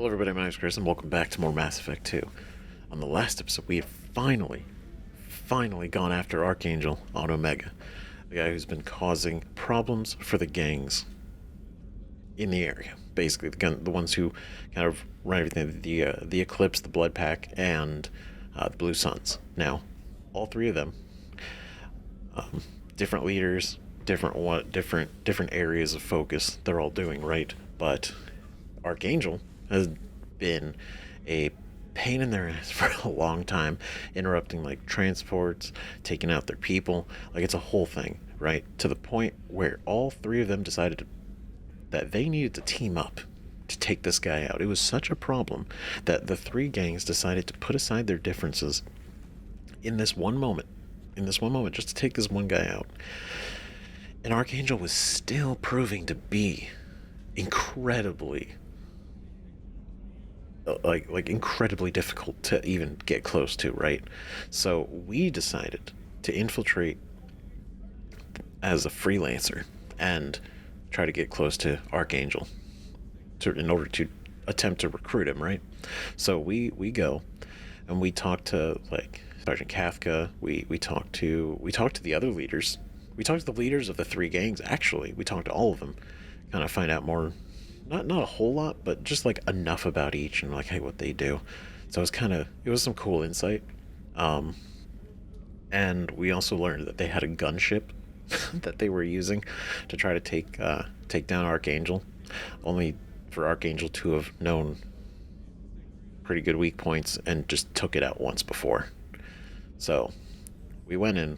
Hello everybody, my name is Chris and welcome back to more Mass Effect 2. On the last episode, we have finally gone after Archangel on Omega, the guy who's been causing problems for the gangs in the area. Basically, the ones who kind of run everything, the Eclipse, the Blood Pack, and the Blue Suns. Now, all three of them, different leaders, different areas of focus they're all doing, right? But Archangel has been a pain in their ass for a long time, interrupting like transports, taking out their people. Like, it's a whole thing, right? To the point where all three of them decided that they needed to team up to take this guy out. It was such a problem that the three gangs decided to put aside their differences in this one moment, just to take this one guy out. And Archangel was still proving to be incredibly incredibly difficult to even get close to, right? So we decided to infiltrate as a freelancer and try to get close to Archangel in order to attempt to recruit him, right? So we go and we talk to like Sergeant Kafka. We talk to the other leaders. We talked to the leaders of the three gangs. Actually, we talked to all of them, kind of find out more. Not a whole lot, but just like enough about each and like, hey, what they do. So it was some cool insight. And we also learned that they had a gunship that they were using to try to take down Archangel, only for Archangel to have known pretty good weak points and just took it out once before. So we went in,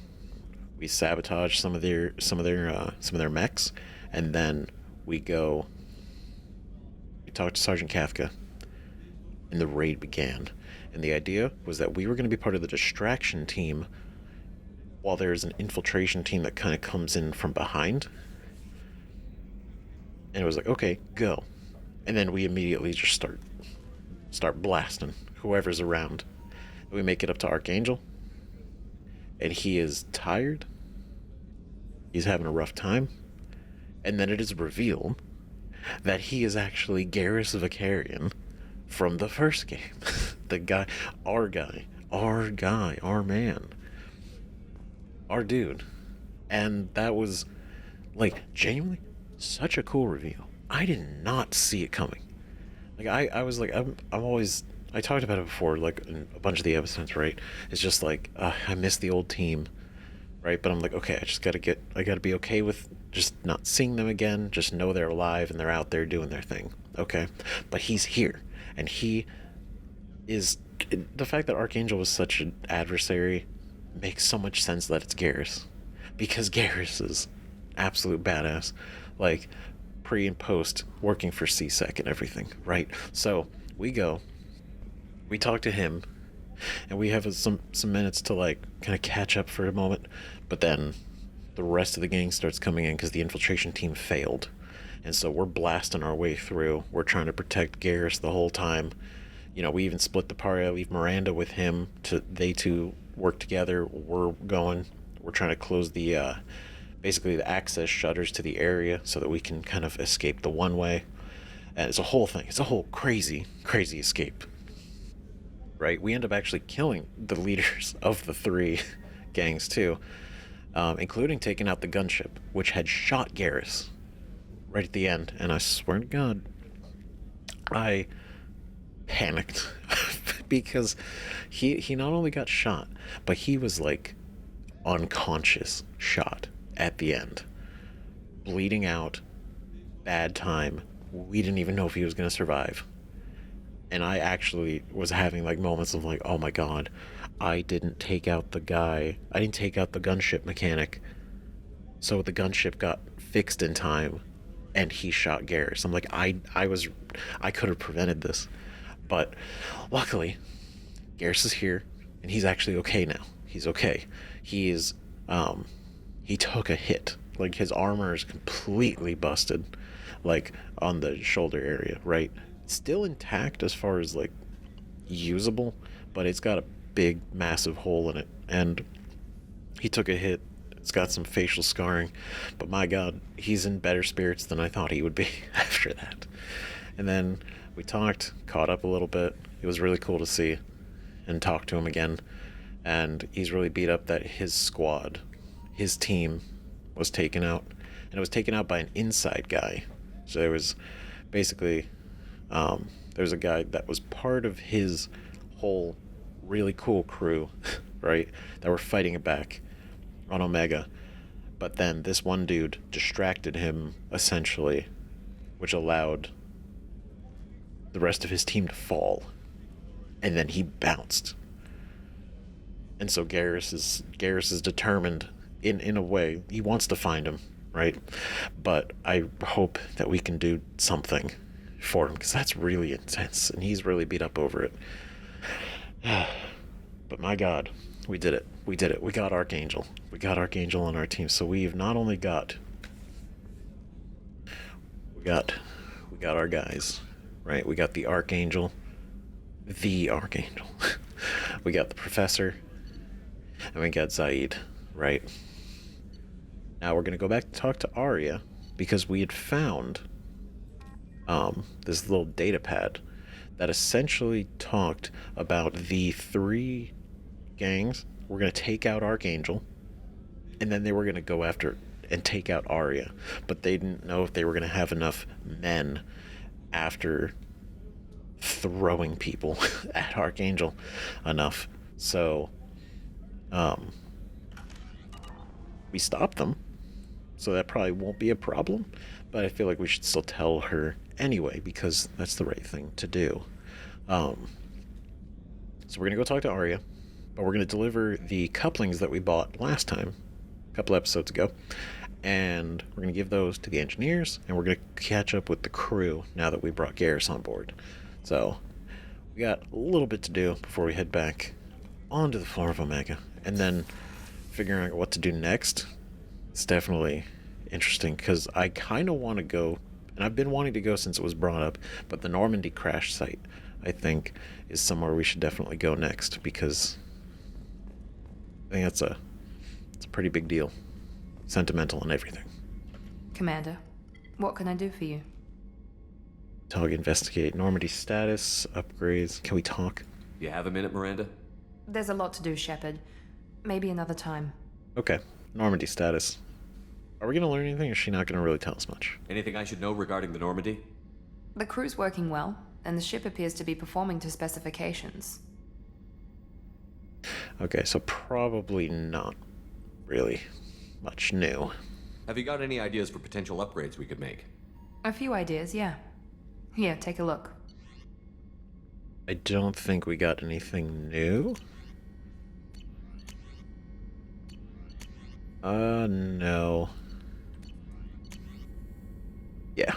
we sabotaged some of their mechs, and then we talked to Sergeant Kafka, and the raid began. And the idea was that we were going to be part of the distraction team while there's an infiltration team that kind of comes in from behind. And it was like, okay, go. And then we immediately just start blasting whoever's around. We make it up to Archangel, and he is tired. He's having a rough time. And then it is revealed that he is actually Garrus Vicarian from the first game. The guy, our man, our dude. And that was, like, genuinely such a cool reveal. I did not see it coming. Like, I was like, I talked about it before, like, in a bunch of the episodes, right? It's just like, I miss the old team, right? But I'm like, okay, I gotta be okay with just not seeing them again, just know they're alive and they're out there doing their thing, okay? But he's here, and he is... The fact that Archangel was such an adversary makes so much sense that it's Garrus, because Garrus is absolute badass, like, pre and post working for C-Sec and everything, right? So, we talk to him, and we have some minutes to, like, kind of catch up for a moment, but then the rest of the gang starts coming in because the infiltration team failed. And so we're blasting our way through. We're trying to protect Garrus the whole time. You know, we even split the party. I leave Miranda with him. They two work together. We're trying to close basically the access shutters to the area so that we can kind of escape the one way. And it's a whole thing. It's a whole crazy escape. Right? We end up actually killing the leaders of the three gangs too. Including taking out the gunship, which had shot Garrus right at the end. And I swear to God, I panicked because he not only got shot, but he was like unconscious shot at the end, bleeding out, bad time. We didn't even know if he was going to survive. And I actually was having like moments of like, oh my God, I didn't take out the gunship mechanic, so the gunship got fixed in time, and he shot Garrus. I'm like, I could have prevented this, but luckily, Garrus is here, and he's actually okay now. He's okay. He took a hit. Like, his armor is completely busted, like, on the shoulder area, right? Still intact as far as, like, usable, but it's got a big, massive hole in it, and he took a hit. It's got some facial scarring, but my God, he's in better spirits than I thought he would be after that. And then We talked, caught up a little bit. It was really cool to see and talk to him again. And he's really beat up that his squad, his team, was taken out. And it was taken out by an inside guy. So there was basically, there's a guy that was part of his whole really cool crew, right, that were fighting it back on Omega. But then this one dude distracted him, essentially, which allowed the rest of his team to fall. And then he bounced. And so Garrus is determined in a way. He wants to find him, right? But I hope that we can do something for him, because that's really intense, and he's really beat up over it. But my God, we did it. We did it. We got Archangel. We got Archangel on our team. So we've not only got we got our guys, right? We got the Archangel. We got the Professor. And we got Zaid, right? Now we're gonna go back to talk to Aria, because we had found this little data pad that essentially talked about the 3 gangs. We're gonna take out Archangel, and then they were gonna go after and take out Aria, but they didn't know if they were gonna have enough men after throwing people at Archangel enough. So we stopped them, so that probably won't be a problem, but I feel like we should still tell her anyway, because that's the right thing to do. So we're gonna go talk to Aria, but we're gonna deliver the couplings that we bought last time, a couple episodes ago, and we're gonna give those to the engineers, and we're gonna catch up with the crew now that we brought Garrus on board. So we got a little bit to do before we head back onto the floor of Omega, and then figuring out what to do next. It's definitely interesting, because I kind of want to go, and I've been wanting to go since it was brought up, but the Normandy crash site, I think, is somewhere we should definitely go next, because I think it's a pretty big deal. Sentimental and everything. Commander, what can I do for you? Talk, investigate Normandy status, upgrades. Can we talk? You have a minute, Miranda? There's a lot to do, Shepard. Maybe another time. Okay. Normandy status. Are we going to learn anything, or is she not going to really tell us much? Anything I should know regarding the Normandy? The crew's working well, and the ship appears to be performing to specifications. Okay, so probably not really much new. Have you got any ideas for potential upgrades we could make? A few ideas, yeah. Here, take a look. I don't think we got anything new. No. Yeah.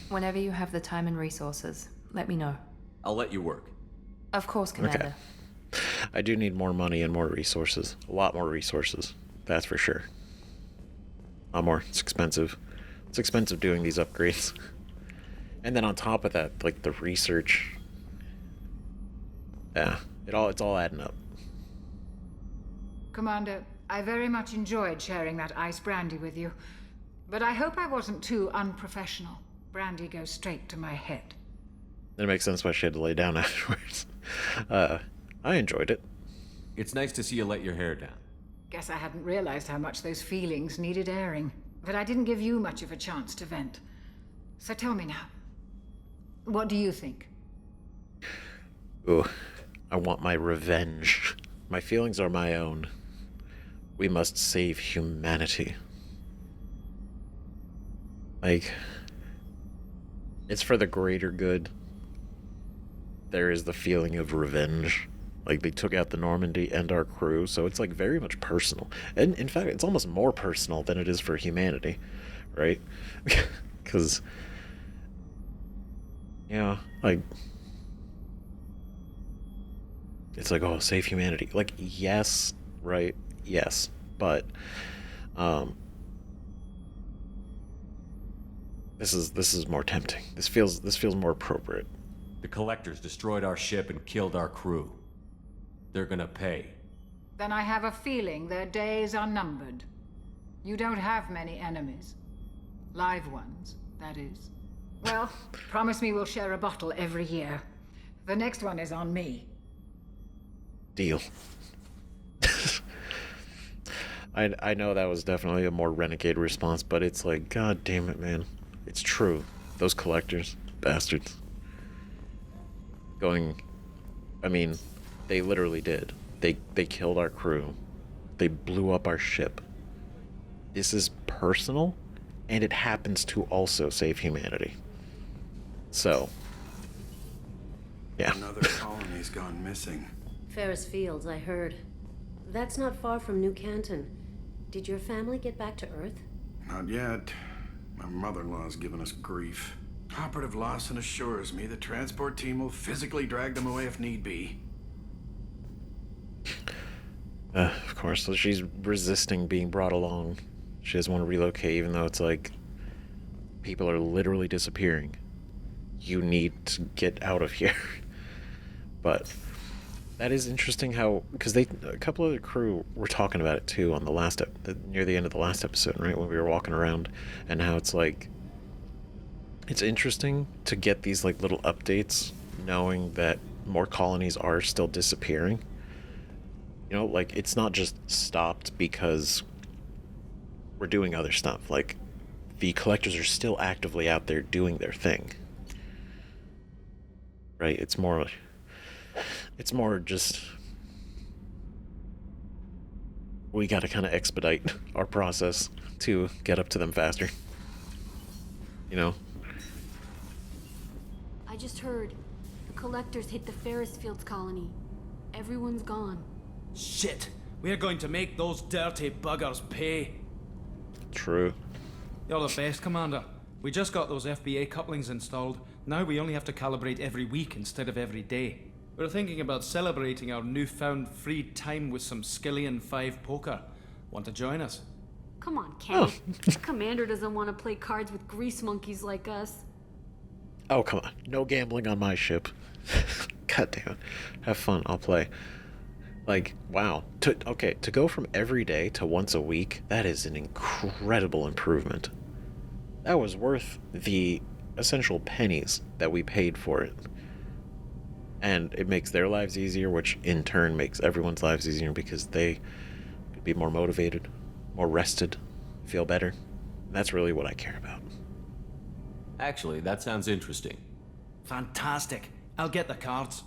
Whenever you have the time and resources, let me know. I'll let you work. Of course, Commander. Okay. I do need more money and more resources. A lot more resources. That's for sure. A lot more. It's expensive. It's expensive doing these upgrades. And then on top of that, like the research. Yeah, it's all adding up. Commander, I very much enjoyed sharing that ice brandy with you, but I hope I wasn't too unprofessional. Brandy goes straight to my head. That makes sense why she had to lay down afterwards. I enjoyed it. It's nice to see you let your hair down. Guess I hadn't realized how much those feelings needed airing, but I didn't give you much of a chance to vent. So tell me now, what do you think? Ooh, I want my revenge. My feelings are my own. We must save humanity. Like, it's for the greater good. There is the feeling of revenge. Like, they took out the Normandy and our crew, so it's like very much personal. And in fact, it's almost more personal than it is for humanity, right? Because, yeah, like, it's like, oh, save humanity. Like, yes, right? Yes, but this is more tempting. This feels more appropriate. The Collectors destroyed our ship and killed our crew. They're gonna pay. Then I have a feeling their days are numbered. You don't have many enemies. Live ones, that is. Well, promise me we'll share a bottle every year. The next one is on me. Deal. I know that was definitely a more renegade response, but it's like, god damn it, man. It's true. Those collectors, bastards. I mean, they literally did. They killed our crew. They blew up our ship. This is personal, and it happens to also save humanity. So, yeah. Another colony's gone missing. Ferris Fields, I heard. That's not far from New Canton. Did your family get back to Earth? Not yet. My mother-in-law's given us grief. Operative Lawson assures me the transport team will physically drag them away if need be. Of course, so she's resisting being brought along. She doesn't want to relocate, even though it's like people are literally disappearing. You need to get out of here. But that is interesting how, because a couple of the crew were talking about it too on the last near the end of the last episode, right, when we were walking around, and how it's like, it's interesting to get these like little updates, knowing that more colonies are still disappearing. You know, like, it's not just stopped because we're doing other stuff. Like, the collectors are still actively out there doing their thing. Right? It's more just, we gotta kind of expedite our process to get up to them faster. You know? I just heard the collectors hit the Ferris Fields colony. Everyone's gone. Shit! We're going to make those dirty buggers pay. True. You're the best, Commander. We just got those FBA couplings installed. Now we only have to calibrate every week instead of every day. We're thinking about celebrating our newfound free time with some Skillian 5 poker. Want to join us? Come on, Kenny. The commander doesn't want to play cards with grease monkeys like us. Oh, come on. No gambling on my ship. God damn it. Have fun. I'll play. Like, wow. To go from every day to once a week, that is an incredible improvement. That was worth the essential pennies that we paid for it. And it makes their lives easier, which in turn makes everyone's lives easier because they could be more motivated, more rested, feel better. And that's really what I care about. Actually, that sounds interesting. Fantastic. I'll get the cards.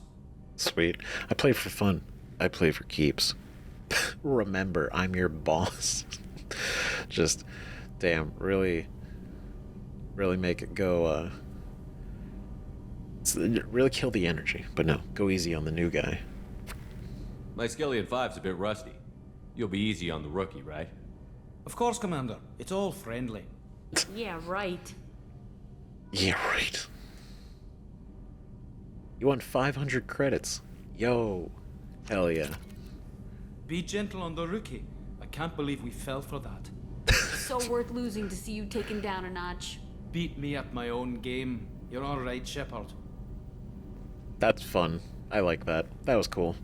Sweet. I play for fun. I play for keeps. Remember, I'm your boss. Just, damn, really make it go, really kill the energy. But no, go easy on the new guy. My Skillian 5's a bit rusty. You'll be easy on the rookie, right? Of course, Commander. It's all friendly. Yeah, right. Yeah, right. You want 500 credits. Yo. Hell yeah. Be gentle on the rookie. I can't believe we fell for that. So worth losing to see you taken down a notch. Beat me at my own game. You're all right, Shepard. That's fun. I like that. That was cool.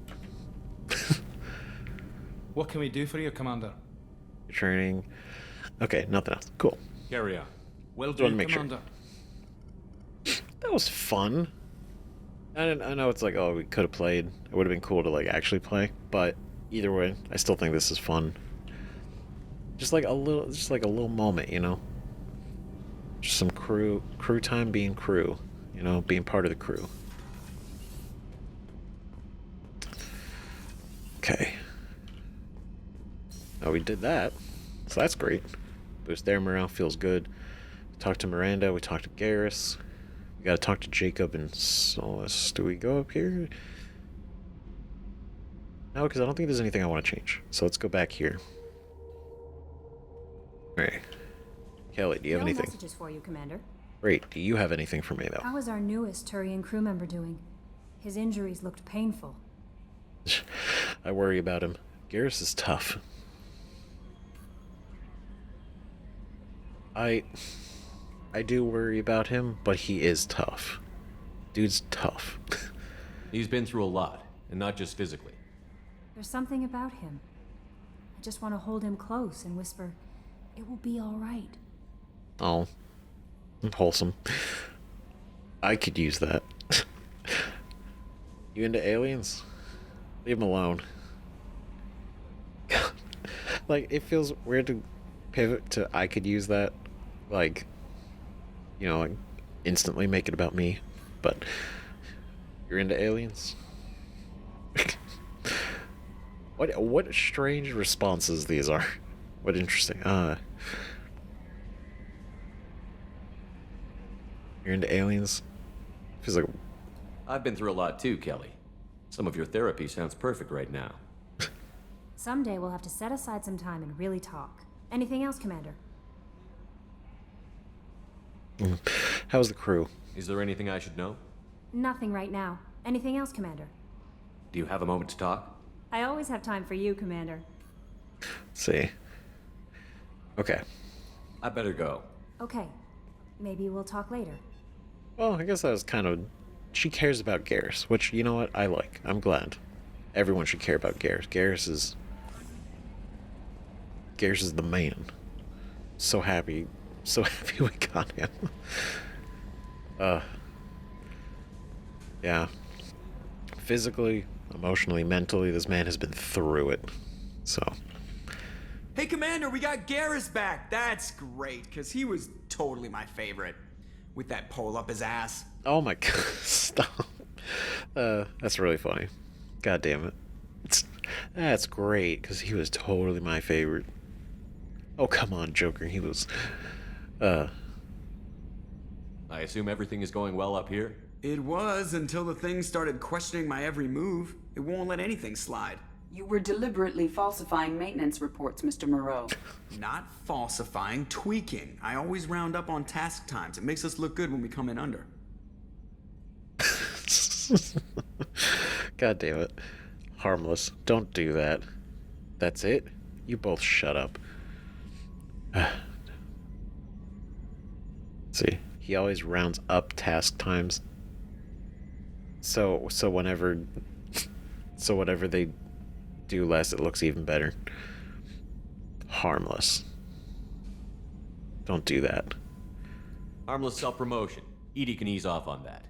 What can we do for you, Commander? Training. Okay, nothing else. Cool. Carry on. Well Just wanna done, make sure. Commander. That was fun. I know it's like, oh, we could have played. It would have been cool to like actually play, but either way, I still think this is fun. Just like a little moment, you know. Just some crew time being crew, you know, being part of the crew. Okay. Oh, we did that, so that's great. Boost their morale, feels good. We talked to Miranda, we talked to Garrus. We gotta talk to Jacob and Solace. Do we go up here? No, because I don't think there's anything I want to change. So let's go back here. Alright. Kelly, do you have anything? Messages for you, Commander. Great. Do you have anything for me, though? How is our newest Turian crew member doing? His injuries looked painful. I worry about him. Garrus is tough. I do worry about him, but he is tough. Dude's tough. He's been through a lot, and not just physically. There's something about him. I just want to hold him close and whisper, "It will be all right." Oh. Wholesome. I could use that. You into aliens? Leave them alone. Like, it feels weird to pivot to I could use that. Like, you know, like, instantly make it about me. But you're into aliens? What strange responses these are. What interesting. You're into aliens? Feels like I've been through a lot too, Kelly. Some of your therapy sounds perfect right now. Someday we'll have to set aside some time and really talk. Anything else, Commander? how's the crew? Is there anything I should know? Nothing right now. Anything else, Commander? Do you have a moment to talk? I always have time for you, Commander. Let's see. Okay. I better go. Okay. Maybe we'll talk later. Well, I guess that was kind of... She cares about Garrus, which, you know what, I like. I'm glad. Everyone should care about Garrus. Garrus is the man. So happy we got him. Yeah. Physically, emotionally, mentally, this man has been through it. So... Hey, Commander, we got Garrus back. That's great, because he was totally my favorite. With that pole up his ass. Oh my god, stop. That's really funny. God damn it. That's great, because he was totally my favorite. Oh, come on, Joker. He was... I assume everything is going well up here? It was until the thing started questioning my every move. It won't let anything slide. You were deliberately falsifying maintenance reports, Mr. Moreau. Not falsifying, tweaking. I always round up on task times. It makes us look good when we come in under. God damn it. Harmless. Don't do that. That's it? You both shut up. See, he always rounds up task times. So whenever they do less, it looks even better. Harmless. Don't do that. Harmless self-promotion. Edie can ease off on that.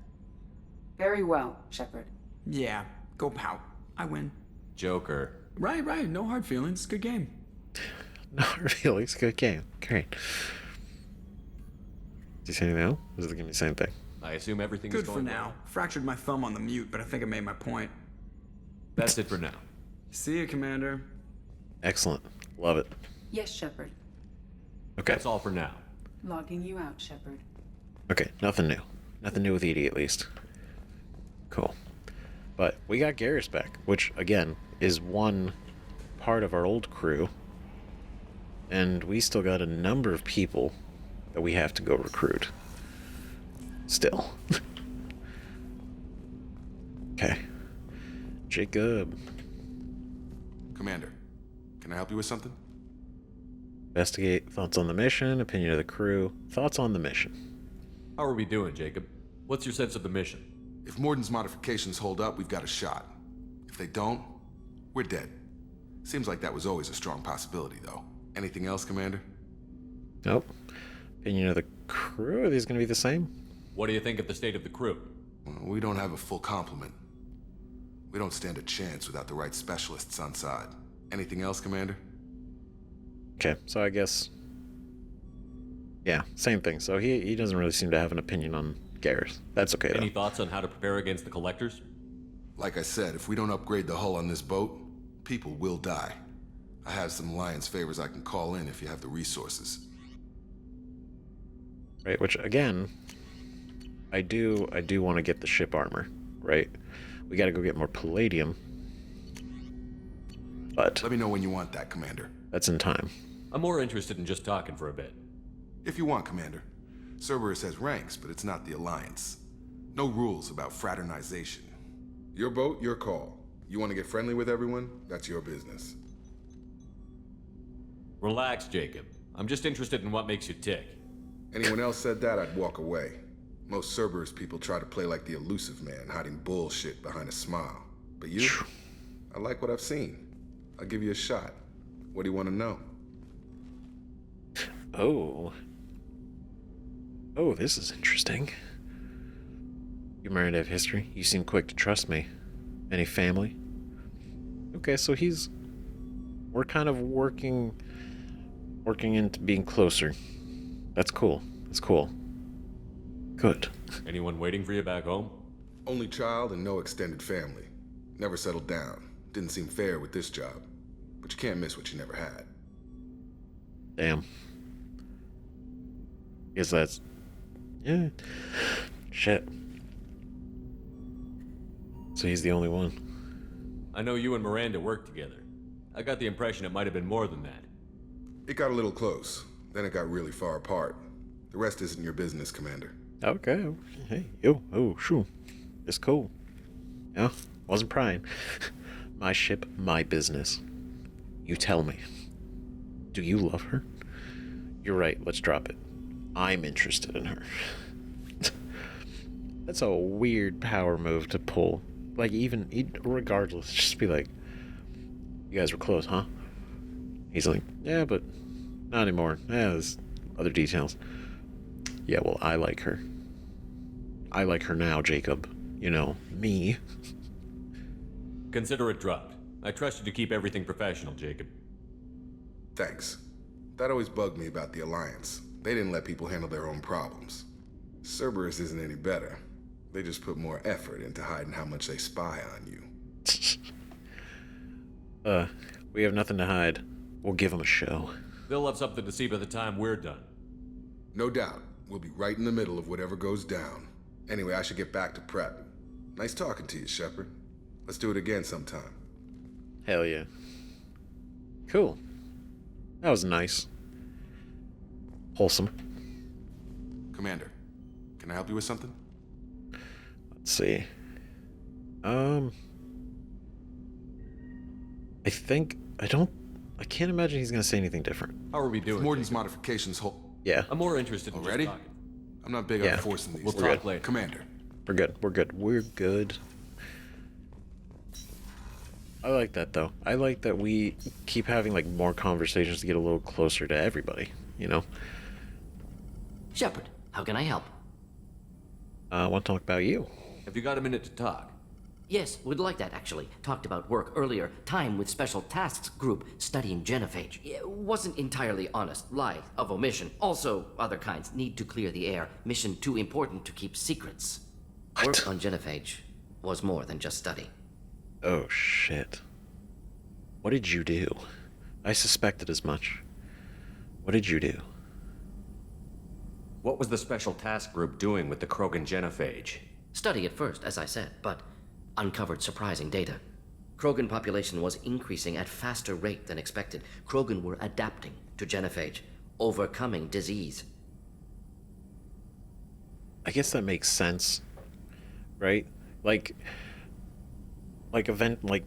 Very well, Shepard. Yeah, go pout. I win. Joker. Right. No hard feelings. Good game. No hard feelings. Good game. Great. Did you say anything else? Was it gonna be the same thing? I assume everything is Good going for now. well. Fractured my thumb on the mute, but I think I made my point. That's it for now. See you, Commander. Excellent. Love it. Yes, Shepard. Okay. That's all for now. Logging you out, Shepard. Okay, nothing new. Nothing new with Edie, at least. Cool. But we got Garrus back, which, again, is one part of our old crew. And we still got a number of people that we have to go recruit. Still. Okay. Jacob. Commander, can I help you with something? Investigate. Thoughts on the mission. Opinion of the crew. Thoughts on the mission. How are we doing, Jacob? What's your sense of the mission? If Mordin's modifications hold up, we've got a shot. If they don't, we're dead. Seems like that was always a strong possibility, though. Anything else, Commander? Nope. Opinion of the crew? Are these going to be the same? What do you think of the state of the crew? Well, we don't have a full complement. We don't stand a chance without the right specialists on side. Anything else, Commander? Okay, so I guess... Yeah, same thing. So he doesn't really seem to have an opinion on Garrus. That's okay, though. Any thoughts on how to prepare against the Collectors? Like I said, if we don't upgrade the hull on this boat, people will die. I have some Alliance favors I can call in if you have the resources. Right, which, again, I do want to get the ship armor, right? We gotta go get more palladium. But... Let me know when you want that, Commander. That's in time. I'm more interested in just talking for a bit. If you want, Commander. Cerberus has ranks, but it's not the Alliance. No rules about fraternization. Your boat, your call. You want to get friendly with everyone? That's your business. Relax, Jacob. I'm just interested in what makes you tick. Anyone else said that, I'd walk away. Most Cerberus people try to play like the elusive man, hiding bullshit behind a smile. But you? I like what I've seen. I'll give you a shot. What do you want to know? Oh. Oh, this is interesting. You married to have history? You seem quick to trust me. Any family? Okay, so we're kind of working into being closer. That's cool. That's cool. Good. Anyone waiting for you back home? Only child and no extended family. Never settled down. Didn't seem fair with this job. But you can't miss what you never had. Damn. Guess that's... Yeah. Shit. So he's the only one. I know you and Miranda worked together. I got the impression it might have been more than that. It got a little close. Then it got really far apart. The rest isn't your business, Commander. Okay. Hey, yo. Oh, shoo. It's cool. Yeah, wasn't prying. My ship, my business. You tell me. Do you love her? You're right, let's drop it. I'm interested in her. That's a weird power move to pull. Like, even regardless, just be like, you guys were close, huh? He's like, yeah, but not anymore. Yeah, there's other details. Yeah, well, I like her. I like her now, Jacob. You know, me. Consider it dropped. I trust you to keep everything professional, Jacob. Thanks. That always bugged me about the Alliance. They didn't let people handle their own problems. Cerberus isn't any better. They just put more effort into hiding how much they spy on you. We have nothing to hide. We'll give them a show. They'll have something to see by the time we're done. No doubt. We'll be right in the middle of whatever goes down. Anyway, I should get back to prep. Nice talking to you, Shepard. Let's do it again sometime. Hell yeah. Cool. That was nice. Wholesome. Commander, can I help you with something? Let's see. I can't imagine he's gonna say anything different. How are we doing? Mordin's modifications Yeah. I'm more interested in already. just talking. I'm not big on forcing these. We'll things. talk later. Commander. We're good. I like that though. I like that we keep having like more conversations to get a little closer to everybody, you know? Shepard, how can I help? I want to talk about you. Have you got a minute to talk? Yes, would like that actually. Talked about work earlier. Time with Special Tasks Group studying genophage. Wasn't entirely honest. Lie of omission. Also, other kinds. Need to clear the air. Mission too important to keep secrets. Work on genophage was more than just study. Oh shit. What did you do? I suspected as much. What did you do? What was the Special Task Group doing with the Krogan genophage? Study at first, as I said, but uncovered surprising data. Krogan population was increasing at faster rate than expected. Krogan were adapting to genophage, overcoming disease. I guess that makes sense, right? Like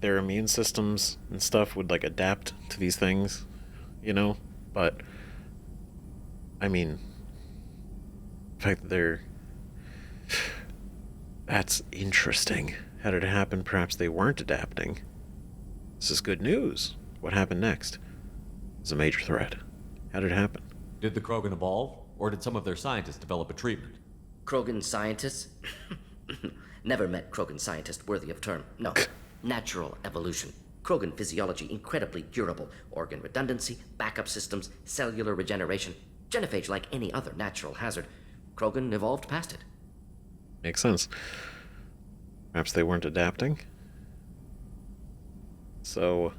their immune systems and stuff would like adapt to these things, you know? But I mean, the fact that that's interesting. How did it happen? Perhaps they weren't adapting. This is good news. What happened next? It's a major threat. How did it happen? Did the Krogan evolve, or did some of their scientists develop a treatment? Krogan scientists? Never met Krogan scientist worthy of term. No. Natural evolution. Krogan physiology incredibly durable. Organ redundancy, backup systems, cellular regeneration. Genophage like any other natural hazard. Krogan evolved past it. Makes sense. Perhaps they weren't adapting? So,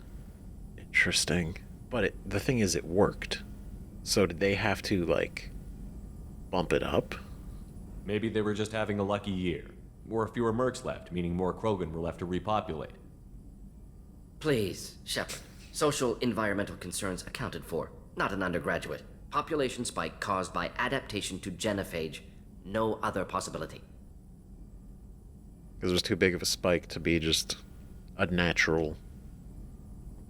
interesting. But the thing is, it worked. So did they have to, like, bump it up? Maybe they were just having a lucky year. Or fewer mercs left, meaning more Krogan were left to repopulate. Please, Shepard. Social environmental concerns accounted for. Not an undergraduate. Population spike caused by adaptation to genophage. No other possibility. Because it was too big of a spike to be just a natural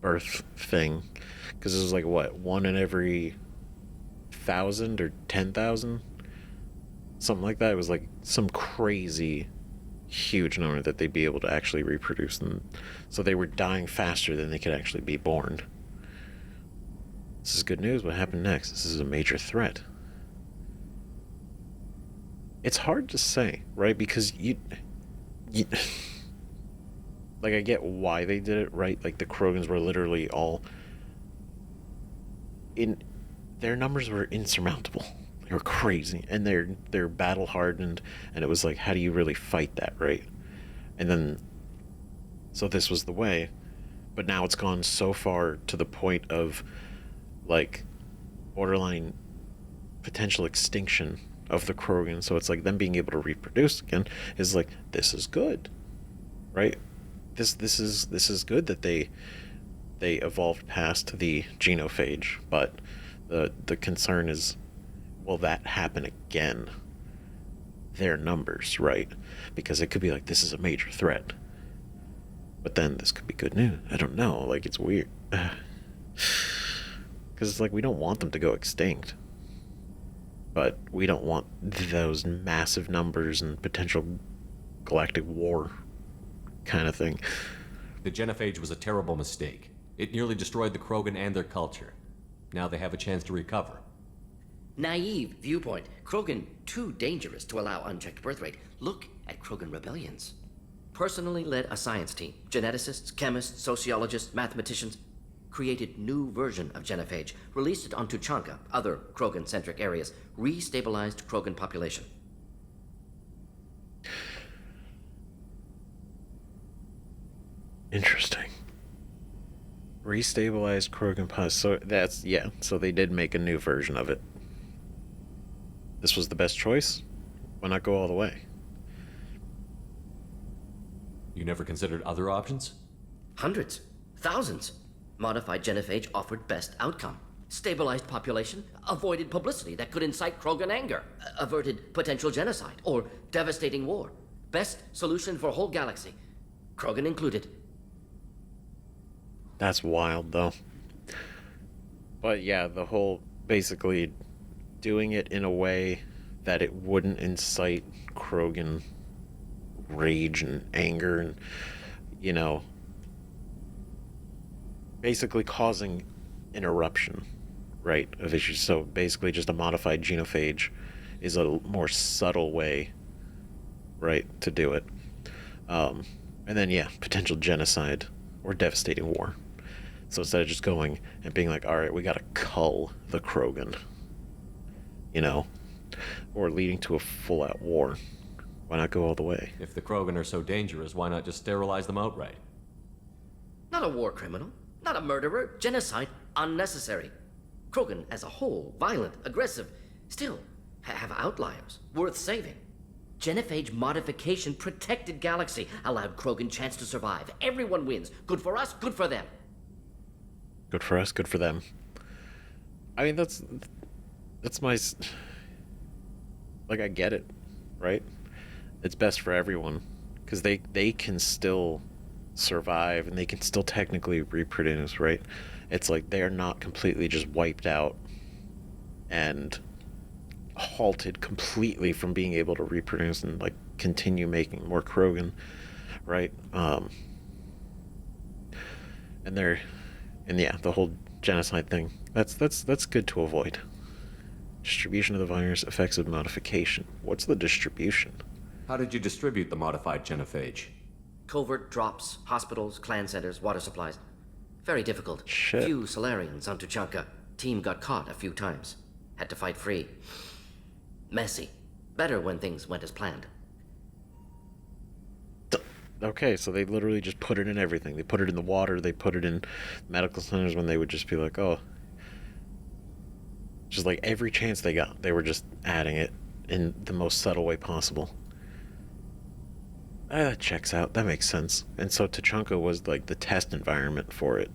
birth thing. Because it was like, what, 1 in every 1,000 or 10,000? Something like that. It was like some crazy huge number that they'd be able to actually reproduce them. So they were dying faster than they could actually be born. This is good news. What happened next? This is a major threat. It's hard to say, right? Because you like, I get why they did it, right? Like, the Krogans were literally all in, their numbers were insurmountable. They were crazy, and they're battle hardened, and it was like, how do you really fight that, right? And then, so this was the way, but now it's gone so far to the point of, like, borderline potential extinction of the Krogan. So it's like them being able to reproduce again is like, this is good, right? This is good that they evolved past the genophage, but the concern is, will that happen again? Their numbers, right? Because it could be like, this is a major threat, but then this could be good news. I don't know. Like, it's weird. Because it's like, we don't want them to go extinct, but we don't want those massive numbers and potential galactic war kind of thing. The genophage was a terrible mistake. It nearly destroyed the Krogan and their culture. Now they have a chance to recover. Naive viewpoint. Krogan too dangerous to allow unchecked birth rate. Look at Krogan rebellions. Personally led a science team. Geneticists, chemists, sociologists, mathematicians. Created new version of genophage. Released it on Tuchanka, other Krogan-centric areas. Restabilized Krogan population. Interesting. Restabilized Krogan pus. So that's, yeah, so they did make a new version of it. This was the best choice? Why not go all the way? You never considered other options? Hundreds. Thousands. Modified genophage offered best outcome. Stabilized population, avoided publicity that could incite Krogan anger, averted potential genocide, or devastating war. Best solution for whole galaxy. Krogan included. That's wild, though. But yeah, the whole, basically doing it in a way that it wouldn't incite Krogan rage and anger and, you know, basically causing an eruption, right, of issues. So basically just a modified genophage is a more subtle way, right, to do it. And then, yeah, potential genocide or devastating war. So instead of just going and being like, all right, we got to cull the Krogan, you know, or leading to a full-out war, why not go all the way? If the Krogan are so dangerous, why not just sterilize them outright? Not a war criminal, not a murderer. Genocide, unnecessary. Krogan as a whole, violent, aggressive, still have outliers, worth saving. Genophage modification protected galaxy, allowed Krogan chance to survive. Everyone wins. Good for us, good for them. Good for us, good for them. I mean, that's my, like, I get it, right? It's best for everyone, because they can still survive, and they can still technically reproduce, right? It's like they're not completely just wiped out and halted completely from being able to reproduce and, like, continue making more Krogan, right? And yeah, the whole genocide thing, that's good to avoid. Distribution of the virus, effects of modification. What's the distribution? How did you distribute the modified genophage? Covert drops, hospitals, clan centers, water supplies. Very difficult. Shit. Few Solarians on Tuchanka. Team got caught a few times. Had to fight free. Messy. Better when things went as planned. Okay, so they literally just put it in everything. They put it in the water, they put it in medical centers when they would just be like, oh. Just like every chance they got, they were just adding it in the most subtle way possible. That checks out. That makes sense. And so Tuchanka was like the test environment for it.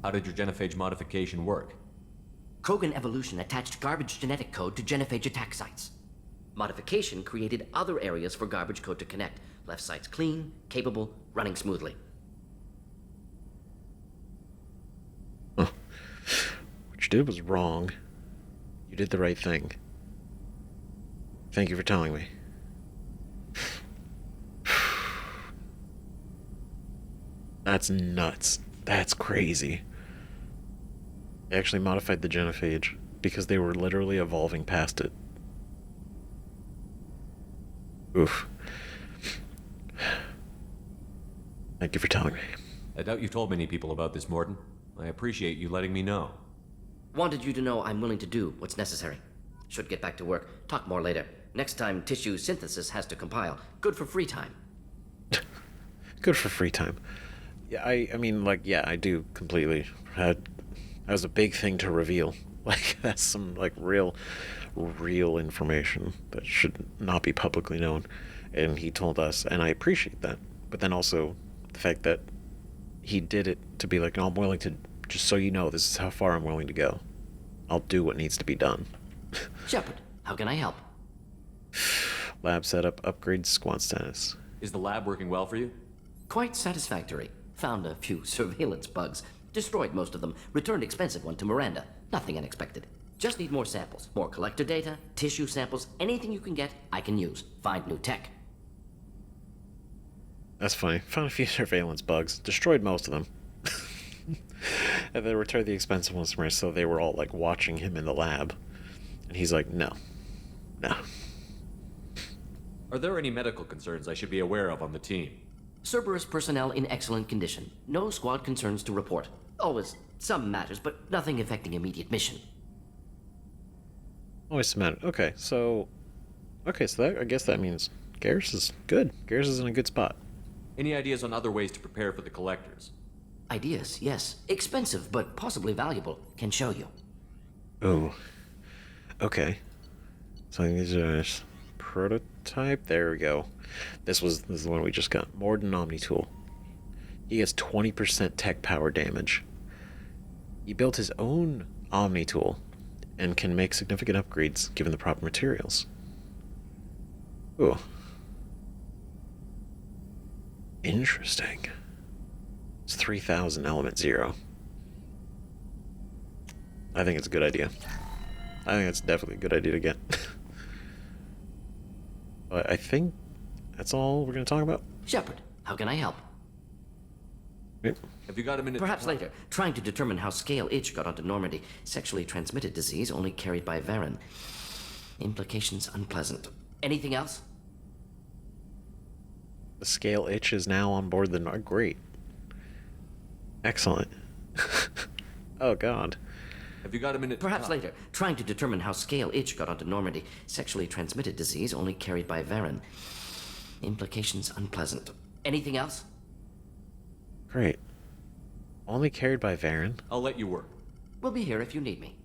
How did your genophage modification work? Krogan evolution attached garbage genetic code to genophage attack sites. Modification created other areas for garbage code to connect. Left sites clean, capable, running smoothly. Huh. What you did was wrong. You did the right thing. Thank you for telling me. That's nuts. That's crazy. They actually modified the genophage because they were literally evolving past it. Oof. Thank you for telling me. I doubt you've told many people about this, Mordin. I appreciate you letting me know. Wanted you to know I'm willing to do what's necessary. Should get back to work. Talk more later. Next time tissue synthesis has to compile. Good for free time. Good for free time. Yeah, I mean, like, yeah, I do completely. That was a big thing to reveal. Like, that's some, like, real information that should not be publicly known. And he told us, and I appreciate that. But then also the fact that he did it to be like, no, I'm willing to, just so you know, this is how far I'm willing to go. I'll do what needs to be done. Shepard, how can I help? Lab setup, upgrade, squad status. Is the lab working well for you? Quite satisfactory. Found a few surveillance bugs. Destroyed most of them. Returned expensive one to Miranda. Nothing unexpected. Just need more samples. More collector data, tissue samples, anything you can get, I can use. Find new tech. That's funny. Found a few surveillance bugs. Destroyed most of them. And then returned the expensive ones from her, so they were all, like, watching him in the lab. And he's like, no. No. Are there any medical concerns I should be aware of on the team? Cerberus personnel in excellent condition. No squad concerns to report. Always some matters, but nothing affecting immediate mission. Always some matter. Okay, so that, I guess that means Garrus is good. Garrus is in a good spot. Any ideas on other ways to prepare for the collectors? Ideas, yes. Expensive, but possibly valuable. Can show you. Oh. Okay. So these are prototype. There we go. This is the one we just got. Mordin Omni Tool. He has 20% tech power damage. He built his own Omni Tool and can make significant upgrades given the proper materials. Ooh. Interesting. It's 3,000 element 0. I think it's a good idea. I think it's definitely a good idea to get. But I think that's all we're going to talk about. Shepard, how can I help? Yep. Have you got a minute? Perhaps later. Trying to determine how scale itch got onto Normandy. Sexually transmitted disease only carried by Varen. Implications unpleasant. Anything else? The scale itch is now on board the Great. Excellent. Oh, God. Have you got a minute? Perhaps later. Trying to determine how scale itch got onto Normandy. Sexually transmitted disease only carried by Varen. Implications unpleasant. Anything else? Great. Only carried by Varen? I'll let you work. We'll be here if you need me.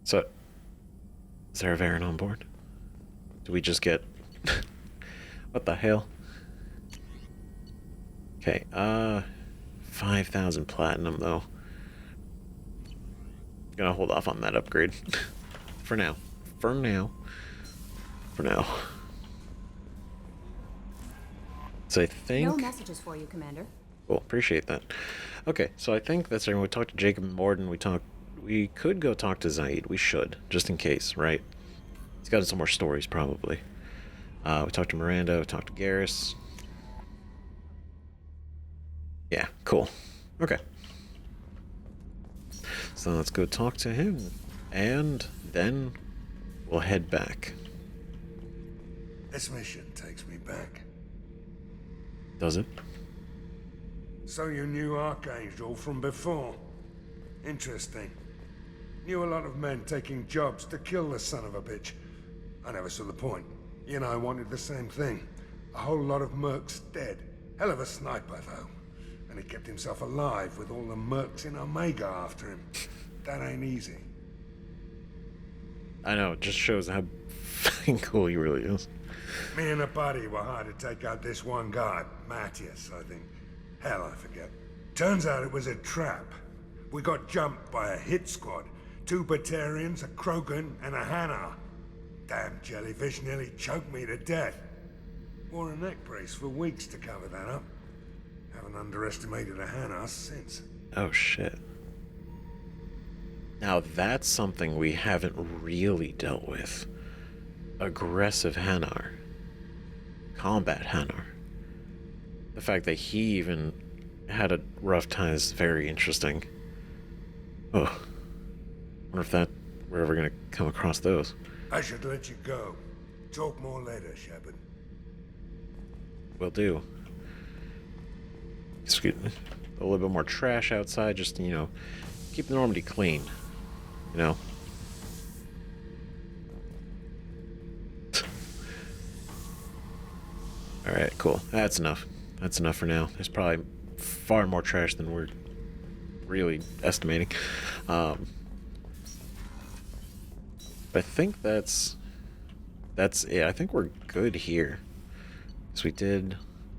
So, is there a Varen on board? Do we just get... What the hell? Okay, 5,000 platinum, though. Gonna hold off on that upgrade. For now. For now. So I think... No messages for you, Commander. Cool, appreciate that. Okay, so I think that's everything. We talked to Jacob and Mordin. We could go talk to Zaid. We should, just in case, right? He's got some more stories, probably. We talked to Miranda. We talked to Garrus. Yeah, cool. Okay. So let's go talk to him. And then we'll head back. This mission takes me back. Does it? So you knew Archangel from before? Interesting. Knew a lot of men taking jobs to kill the son of a bitch. I never saw the point. You and I wanted the same thing. A whole lot of mercs dead. Hell of a sniper, though. And he kept himself alive with all the mercs in Omega after him. That ain't easy. I know, it just shows how fucking cool he really is. Me and a buddy were hired to take out this one guy, Matthias, I think. Hell, I forget. Turns out it was a trap. We got jumped by a hit squad. 2 Batarians, a Krogan, and a Hanar. Damn jellyfish nearly choked me to death. Wore a neck brace for weeks to cover that up. Haven't underestimated a Hanar since. Oh, shit. Now that's something we haven't really dealt with. Aggressive Hanar. Combat Hanar. The fact that he even had a rough time is very interesting. Oh. Wonder if we're ever gonna come across those. I should let you go. Talk more later, Shepard. Will do. Excuse me. A little bit more trash outside, just, you know, keep the Normandy clean. You know? Alright, cool. That's enough. That's enough for now. There's probably far more trash than we're really estimating. But I think that's it. I think we're good here. So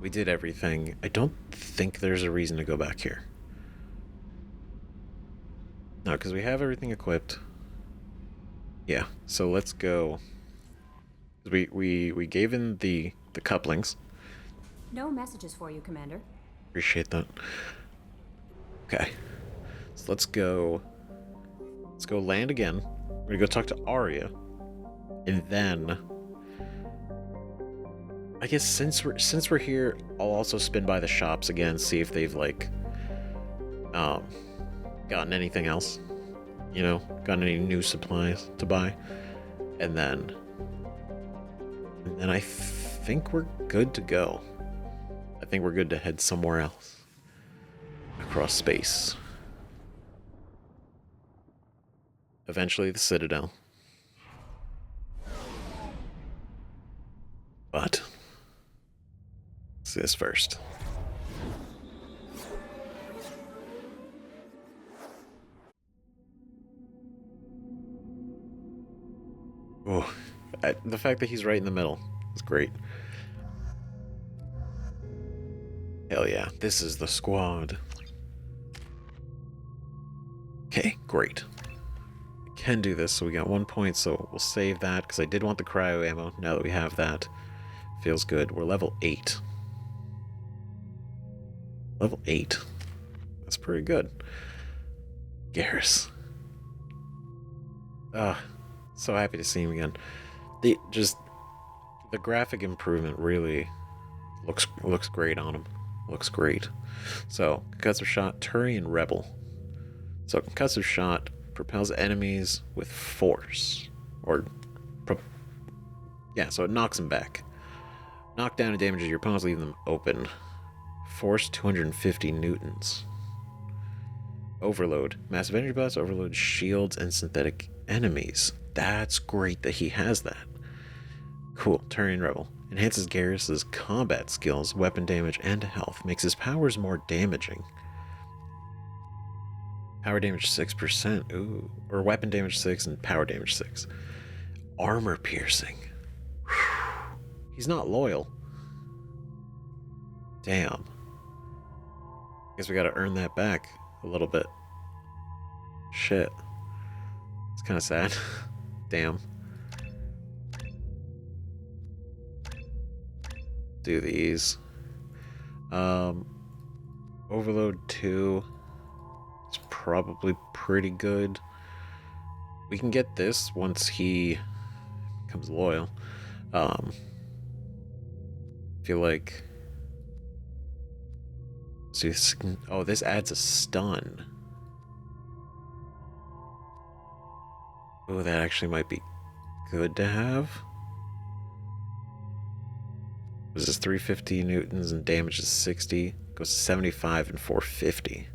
we did everything. I don't think there's a reason to go back here. No, because we have everything equipped. Yeah, so let's go. We gave in the couplings. No messages for you, Commander. Appreciate that. Okay. So let's go land again. We're gonna go talk to Aria. And then I guess since we're here, I'll also spin by the shops again, see if they've like gotten anything else. You know, gotten any new supplies to buy. And then I think we're good to go. I think we're good to head somewhere else. Across space. Eventually the Citadel. But let's do this first. Oh, the fact that he's right in the middle is great. Hell yeah, this is the squad. Okay, great. We can do this, so we got 1 point, so we'll save that, because I did want the cryo ammo. Now that we have that, feels good. We're level 8. Level 8. That's pretty good. Garrus. So happy to see him again. The graphic improvement really looks great on him. Looks great. So, concussive shot, Turian Rebel. So, concussive shot propels enemies with force. So it knocks them back. Knockdown and damages your opponents, leaving them open. Force 250 newtons. Overload. Massive energy blast, overload shields and synthetic enemies. That's great that he has that. Cool. Turian Rebel. Enhances Garrus's combat skills, weapon damage, and health. Makes his powers more damaging. Power damage 6%. Ooh. Or weapon damage 6 and power damage 6. Armor piercing. Whew. He's not loyal. Damn. Guess we gotta earn that back a little bit. Shit. It's kind of sad. Damn. Do these. Overload 2 is probably pretty good. We can get this once he becomes loyal. Feel like this adds a stun. Oh, that actually might be good to have. This is 350 newtons and damage is 60. Goes to 75 and 450.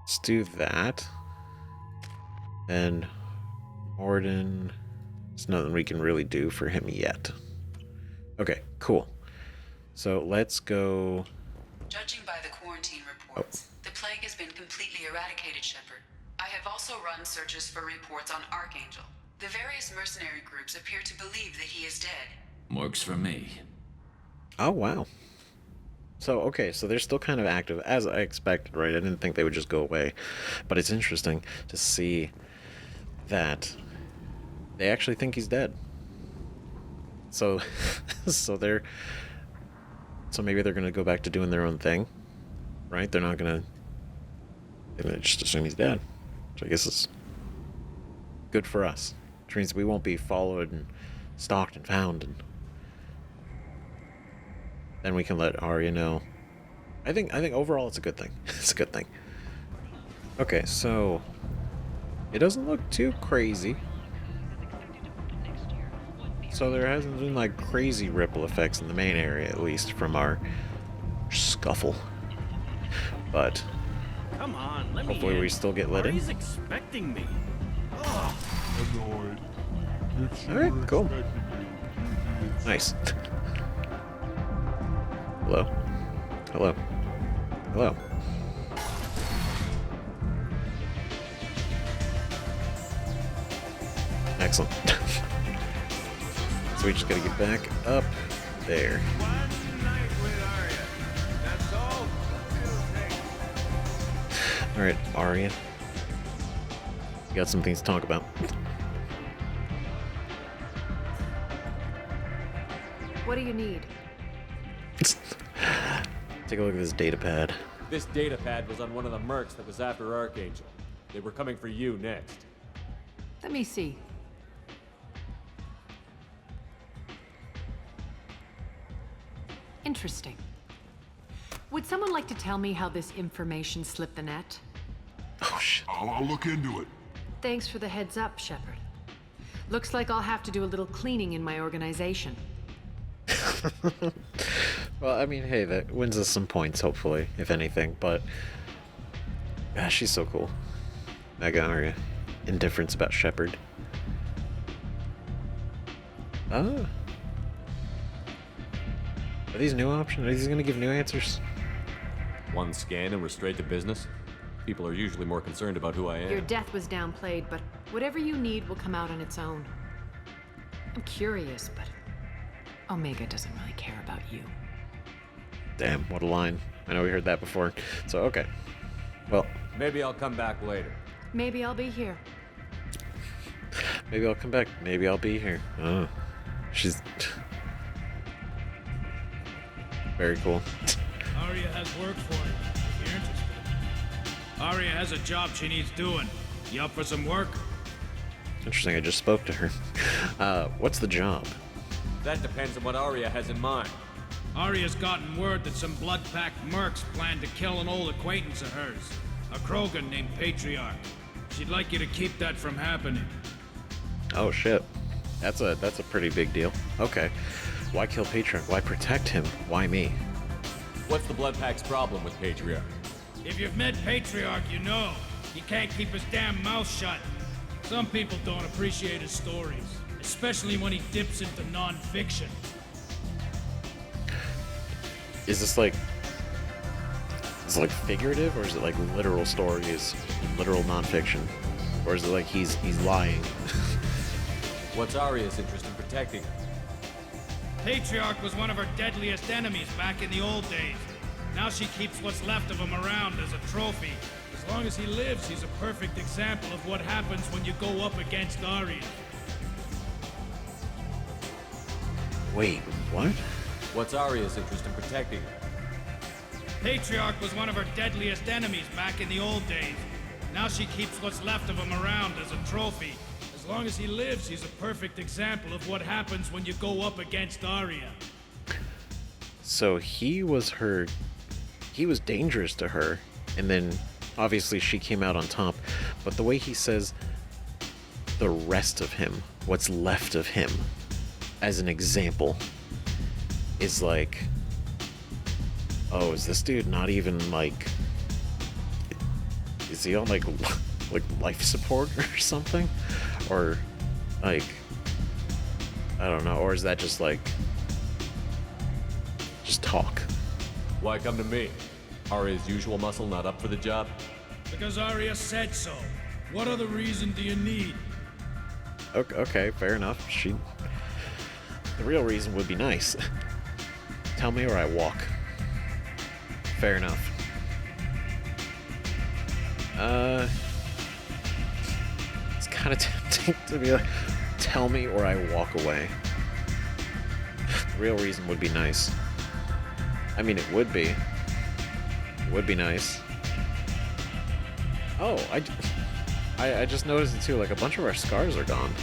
Let's do that. And Mordin, there's nothing we can really do for him yet. Okay, cool. So let's go. Judging by the quarantine reports, the plague has been completely eradicated, Shepard. I have also run searches for reports on Archangel. The various mercenary groups appear to believe that he is dead. Works for me. Oh, wow. So, okay, so they're still kind of active, as I expected, right? I didn't think they would just go away. But it's interesting to see that they actually think he's dead. So, so maybe they're going to go back to doing their own thing, right? They're going to just assume he's dead. Which I guess is good for us. Which means we won't be followed and stalked and found, and then we can let Aria know. I think overall it's a good thing. It's a good thing. Okay, so it doesn't look too crazy. So there hasn't been like crazy ripple effects in the main area, at least from our scuffle. But Come on, let me hopefully in. we still get let in. He's expecting me. Annoyed. Alright, cool. Nice. Hello. Hello. Hello. Excellent. So we just gotta get back up there. Alright, Aria. You got some things to talk about. What do you need? Take a look at this data pad. This data pad was on one of the mercs that was after Archangel. They were coming for you next. Let me see. Interesting. Would someone like to tell me how this information slipped the net? Oh, shit. I'll look into it. Thanks for the heads up, Shepard. Looks like I'll have to do a little cleaning in my organization. Well, I mean, hey, that wins us some points, hopefully, if anything, but... Gosh, she's so cool. Mega Aria. Indifference about Shepard. Oh. Are these new options? Are these gonna give new answers? One scan and we're straight to business? People are usually more concerned about who I am. Your death was downplayed, but whatever you need will come out on its own. I'm curious, but Omega doesn't really care about you. Damn, what a line. I know we heard that before. So, okay. Well, Maybe I'll come back later. Maybe I'll be here. maybe I'll come back. Maybe I'll be here. Oh. She's... Very cool. Aria has work for you, if you're interested. Aria has a job she needs doing. You up for some work? Interesting, I just spoke to her. What's the job? That depends on what Aria has in mind. Aria's gotten word that some blood-packed mercs plan to kill an old acquaintance of hers, a Krogan named Patriarch. She'd like you to keep that from happening. Oh shit. That's a pretty big deal. Okay. Why kill Patriarch? Why protect him? Why me? What's the Blood Pack's problem with Patriarch? If you've met Patriarch, you know. He can't keep his damn mouth shut. Some people don't appreciate his stories, especially when he dips into non-fiction. Is this like... Is it like figurative, or is it like literal stories, literal nonfiction? Or is it like he's lying? What's Aria's interest in protecting her? Patriarch was one of her deadliest enemies back in the old days. Now she keeps what's left of him around as a trophy. As long as he lives, he's a perfect example of what happens when you go up against Aria. Wait, what? What's Aria's interest in protecting her? Patriarch was one of her deadliest enemies back in the old days. Now she keeps what's left of him around as a trophy. As long as he lives, he's a perfect example of what happens when you go up against Aria. So he was dangerous to her, and then obviously she came out on top. But the way he says the rest of him, what's left of him, as an example, is like, oh, is this dude not even like, is he on like life support or something? Or like, I don't know, or is that just like, just talk? Why come to me? Aria's usual muscle not up for the job? Because Aria said so. What other reason do you need? Okay, fair enough. The real reason would be nice. Tell me or I walk. Fair enough. It's kind of tempting to be like, tell me or I walk away. The real reason would be nice. I mean, it would be. It would be nice. Oh, I just noticed it too, like a bunch of our scars are gone.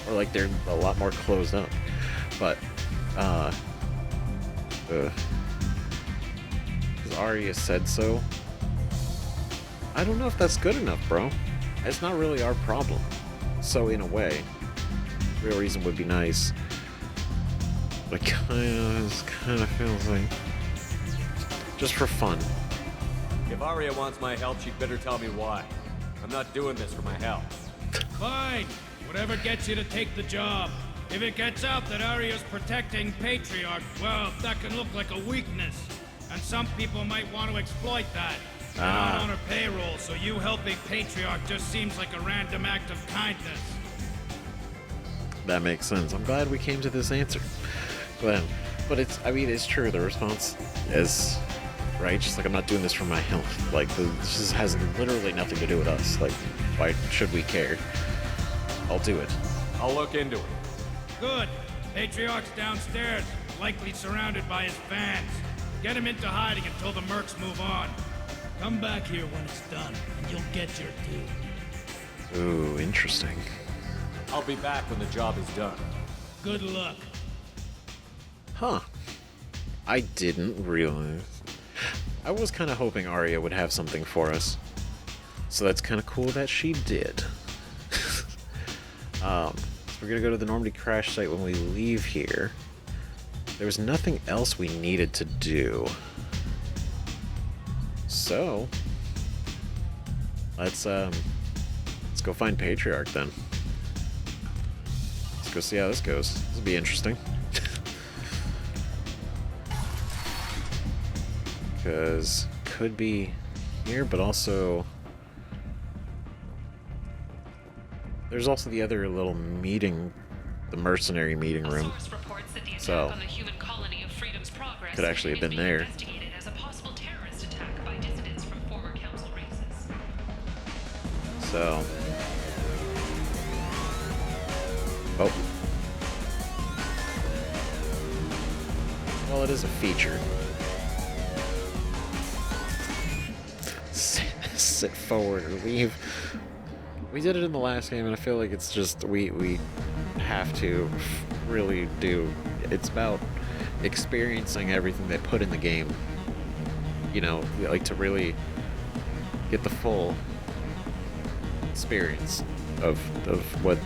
Or like they're a lot more closed up. But, because Aria said so. I don't know if that's good enough, bro. It's not really our problem. So in a way, real reason would be nice. But kind of feels like just for fun. If Aria wants my help, she'd better tell me why. I'm not doing this for my health. Fine. Whatever gets you to take the job. If it gets out that Aria's protecting Patriarch, well, that can look like a weakness. And some people might want to exploit that. You're not on her payroll, so you helping Patriarch just seems like a random act of kindness. That makes sense. I'm glad we came to this answer. Glad. But it's true. The response is right. Just like, I'm not doing this for my health. Like, this has literally nothing to do with us. Like, why should we care? I'll do it. I'll look into it. Good. Patriarch's downstairs, likely surrounded by his fans. Get him into hiding until the mercs move on. Come back here when it's done, and you'll get your due. Ooh, interesting. I'll be back when the job is done. Good luck. Huh. I didn't realize. I was kind of hoping Aria would have something for us. So that's kind of cool that she did. So we're gonna go to the Normandy crash site when we leave here. There was nothing else we needed to do. So let's go find Patriarch then. Let's go see how this goes. This will be interesting. Because could be here, but also there's also the other little meeting, the mercenary meeting room. So could actually have been there. So well, it is a feature. Sit forward or leave. We did it in the last game, and I feel like it's just we have to really do. It's about experiencing everything they put in the game. You know, like to really get the full experience of what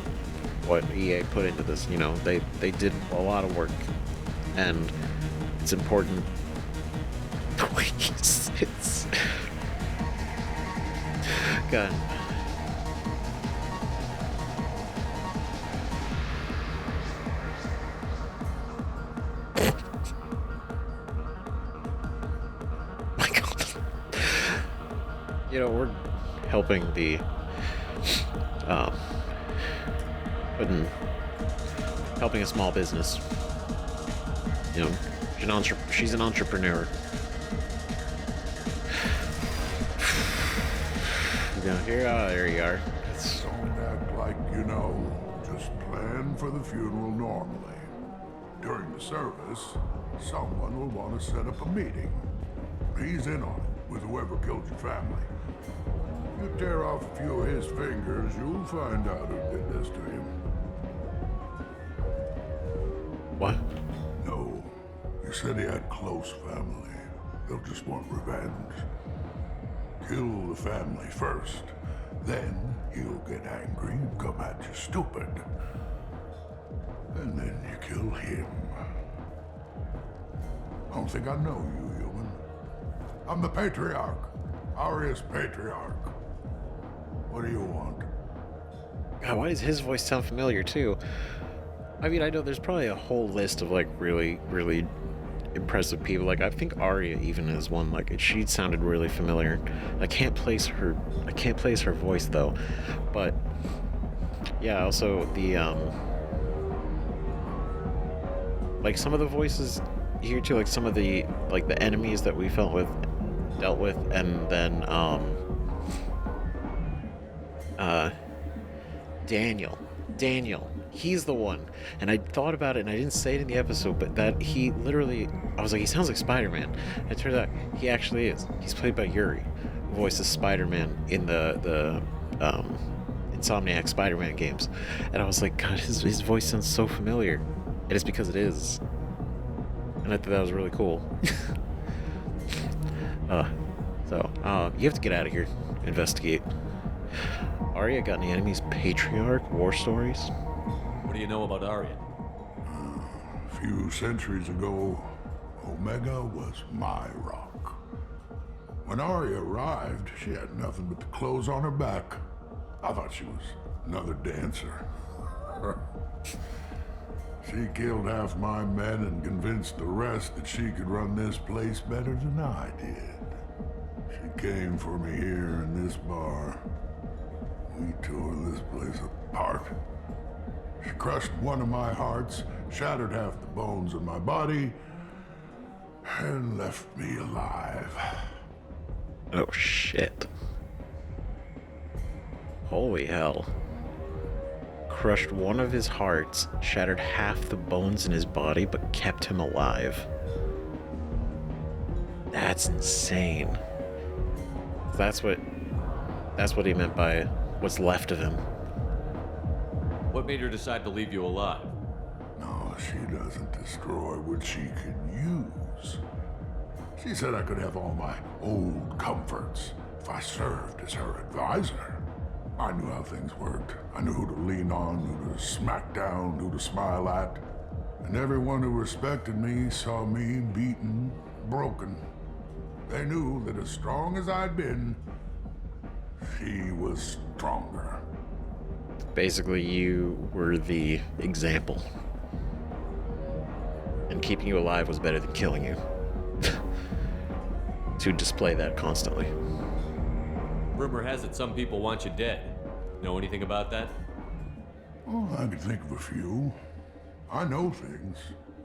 EA put into this. You know, they did a lot of work, and it's important. It's God. My God. You know, we're helping the helping a small business. You know, she's an entrepreneur. There you are. Don't act like you know. Just plan for the funeral normally. During the service, someone will want to set up a meeting. He's in on it with whoever killed your family. You tear off a few of his fingers, you'll find out who did this to him. What? No. You said he had close family. They'll just want revenge. Kill the family first. Then he'll get angry and come at you stupid. And then you kill him. I don't think I know you, human. I'm the Patriarch. Aria's Patriarch. What do you want? God, why does his voice sound familiar too? I mean, I know there's probably a whole list of like really, really impressive people. Like I think Aria even is one. Like she sounded really familiar. I can't place her voice though. But yeah, also the like some of the voices here too, like some of the enemies that we dealt with, and then Daniel, he's the one. And I thought about it and I didn't say it in the episode, but that he literally, I was like, he sounds like Spider-Man. And it turns out he actually is. He's played by Yuri, who voices Spider-Man in the Insomniac Spider-Man games. And I was like, God, his voice sounds so familiar. And it's because it is. And I thought that was really cool. So you have to get out of here. Investigate. Aria got any enemies? Patriarch? War stories? What do you know about Aria? A few centuries ago, Omega was my rock. When Aria arrived, she had nothing but the clothes on her back. I thought she was another dancer. She killed half my men and convinced the rest that she could run this place better than I did. She came for me here in this bar. We tore this place apart. She crushed one of my hearts, shattered half the bones in my body, and left me alive. Oh shit. Holy hell. Crushed one of his hearts, shattered half the bones in his body, but kept him alive. That's insane. That's what he meant by what's left of him. What made her decide to leave you alive? No, she doesn't destroy what she can use. She said I could have all my old comforts if I served as her advisor. I knew how things worked. I knew who to lean on, who to smack down, who to smile at. And everyone who respected me saw me beaten, broken. They knew that as strong as I'd been, she was stronger. Basically, you were the example. And keeping you alive was better than killing you. To display that constantly. Rumor has it some people want you dead. Know anything about that? Oh, I can think of a few. I know things.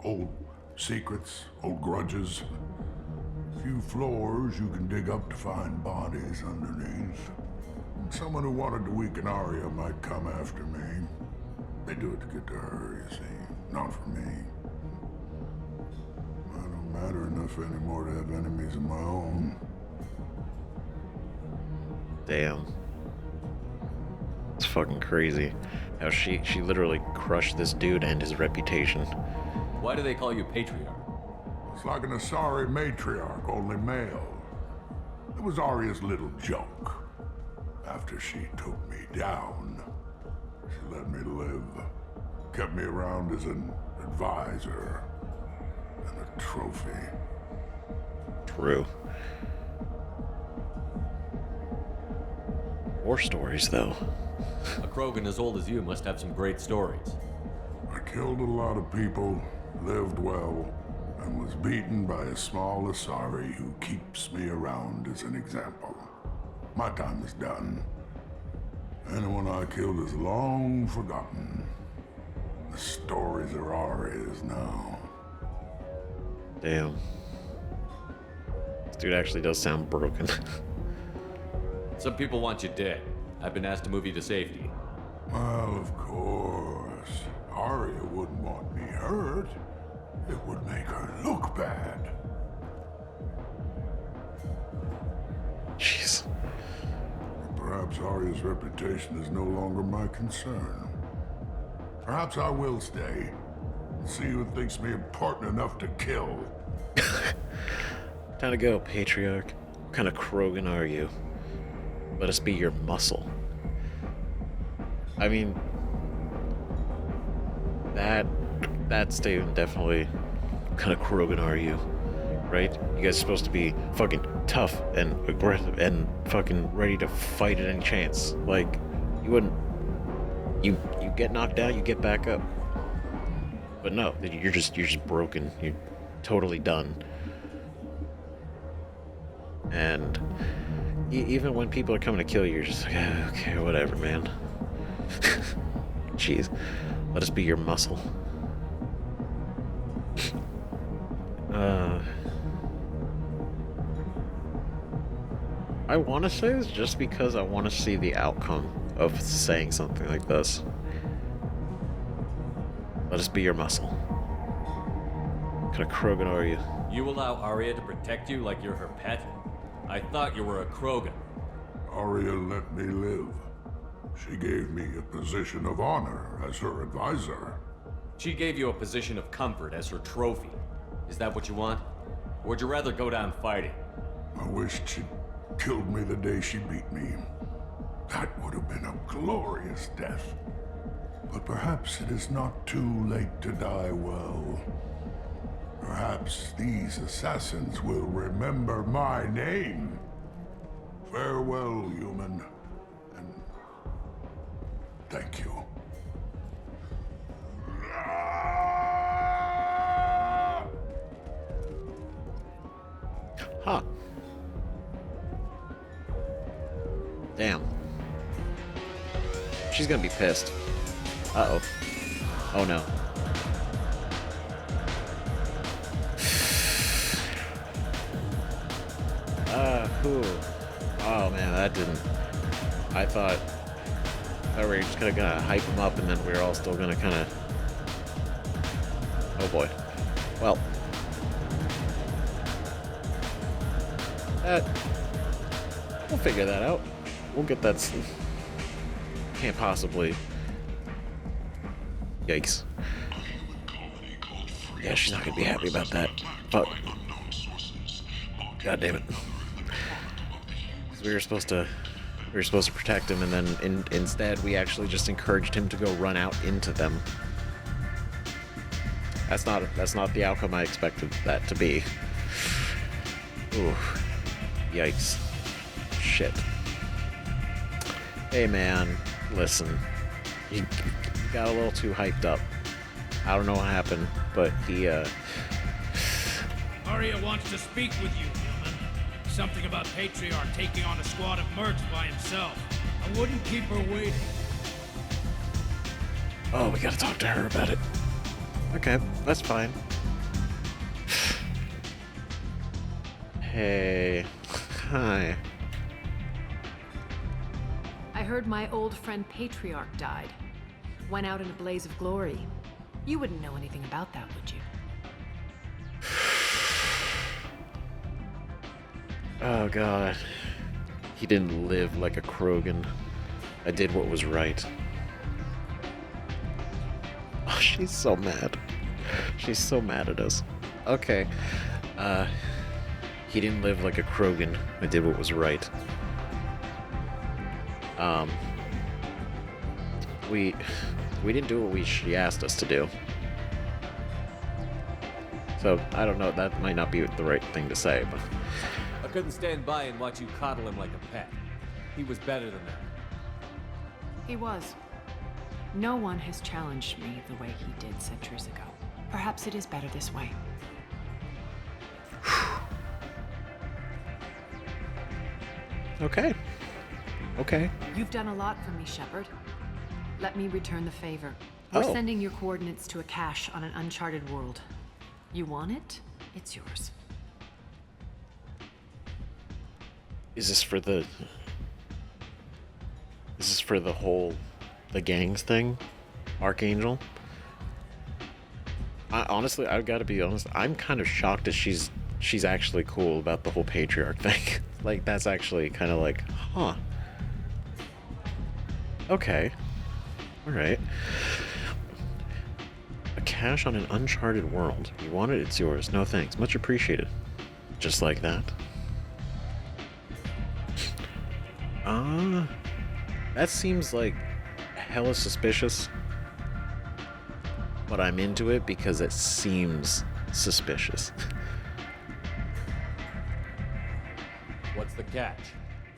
Old secrets, old grudges. A few floors you can dig up to find bodies underneath. And someone who wanted to weaken Aria might come after me. They do it to get to her, you see, not for me. I don't matter enough anymore to have enemies of my own. Damn. It's fucking crazy. How she literally crushed this dude and his reputation. Why do they call you Patriarch? It's like an Asari matriarch, only male. It was Aria's little joke. After she took me down, she let me live. Kept me around as an advisor and a trophy. True. War stories, though. A Krogan as old as you must have some great stories. I killed a lot of people, lived well, and was beaten by a small Asari who keeps me around as an example. My time is done. Anyone I killed is long forgotten. The stories are Aria's now. Damn. This dude actually does sound broken. Some people want you dead. I've been asked to move you to safety. Well, of course. Aria wouldn't want me hurt. It would make her look bad. Jeez. Perhaps Aria's reputation is no longer my concern. Perhaps I will stay and see who thinks me important enough to kill. Time to go, Patriarch. What kind of Krogan are you? Let us be your muscle. I mean, that statement definitely. What kind of Krogan are you? Right? You guys are supposed to be fucking tough and aggressive and fucking ready to fight at any chance. Like, you wouldn't. You get knocked down, you get back up. But no, you're just broken. You're totally done. And even when people are coming to kill you, you're just like, okay, whatever, man. Jeez. Let us be your muscle. I want to say this just because I want to see the outcome of saying something like this. Let us be your muscle. What kind of Krogan are you? You allow Aria to protect you like you're her pet? I thought you were a Krogan. Aria let me live. She gave me a position of honor as her advisor. She gave you a position of comfort as her trophy. Is that what you want? Or would you rather go down fighting? I wished she'd killed me the day she beat me. That would have been a glorious death. But perhaps it is not too late to die well. Perhaps these assassins will remember my name. Farewell, human. And thank you. Huh. Damn. She's gonna be pissed. Uh-oh. Oh no. Whew. Oh man, that didn't... I thought we were just gonna hype him up and then we were all still gonna kinda... Oh boy. Well. We'll figure that out. We'll get that... Can't possibly... Yikes. Yeah, she's not gonna be happy about that. Fuck. God damn it. We were supposed to protect him, and then instead we actually just encouraged him to go run out into them. That's not the outcome I expected that to be. Ooh. Yikes. Shit. Hey man, listen. You got a little too hyped up. I don't know what happened, but he Aria wants to speak with you, human. Something about Patriarch taking on a squad of mercs by himself. I wouldn't keep her waiting. Oh, we gotta talk to her about it. Okay, that's fine. Hey. Hi. I heard my old friend Patriarch died. Went out in a blaze of glory. You wouldn't know anything about that, would you? Oh god. He didn't live like a Krogan. I did what was right. Oh, she's so mad. She's so mad at us. Okay. He didn't live like a Krogan. I did what was right. We didn't do what she asked us to do. So, I don't know, that might not be the right thing to say, but... I couldn't stand by and watch you coddle him like a pet. He was better than that. He was. No one has challenged me the way he did centuries ago. Perhaps it is better this way. Okay. Okay. You've done a lot for me, Shepard. Let me return the favor. We're sending your coordinates to a cache on an uncharted world. You want it? It's yours. Is this for the whole... the gangs thing? Archangel? Honestly, I've got to be honest, I'm kind of shocked that she's actually cool about the whole Patriarch thing. Like, that's actually kind of like, huh. Okay. Alright. A cache on an uncharted world. You want it, it's yours. No thanks. Much appreciated. Just like that. That seems like hella suspicious. But I'm into it because it seems suspicious. What's the catch?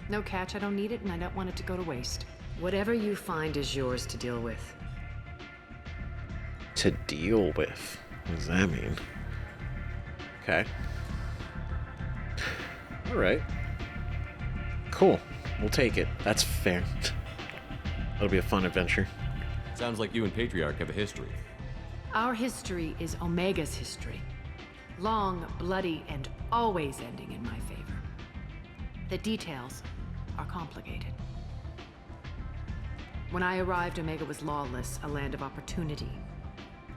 No catch, I don't need it, and I don't want it to go to waste. Whatever you find is yours to deal with. To deal with? What does that mean? Okay. Alright. Cool. We'll take it. That's fair. That'll be a fun adventure. Sounds like you and Patriarch have a history. Our history is Omega's history. Long, bloody, and always ending in my favor. The details are complicated. When I arrived, Omega was lawless, a land of opportunity.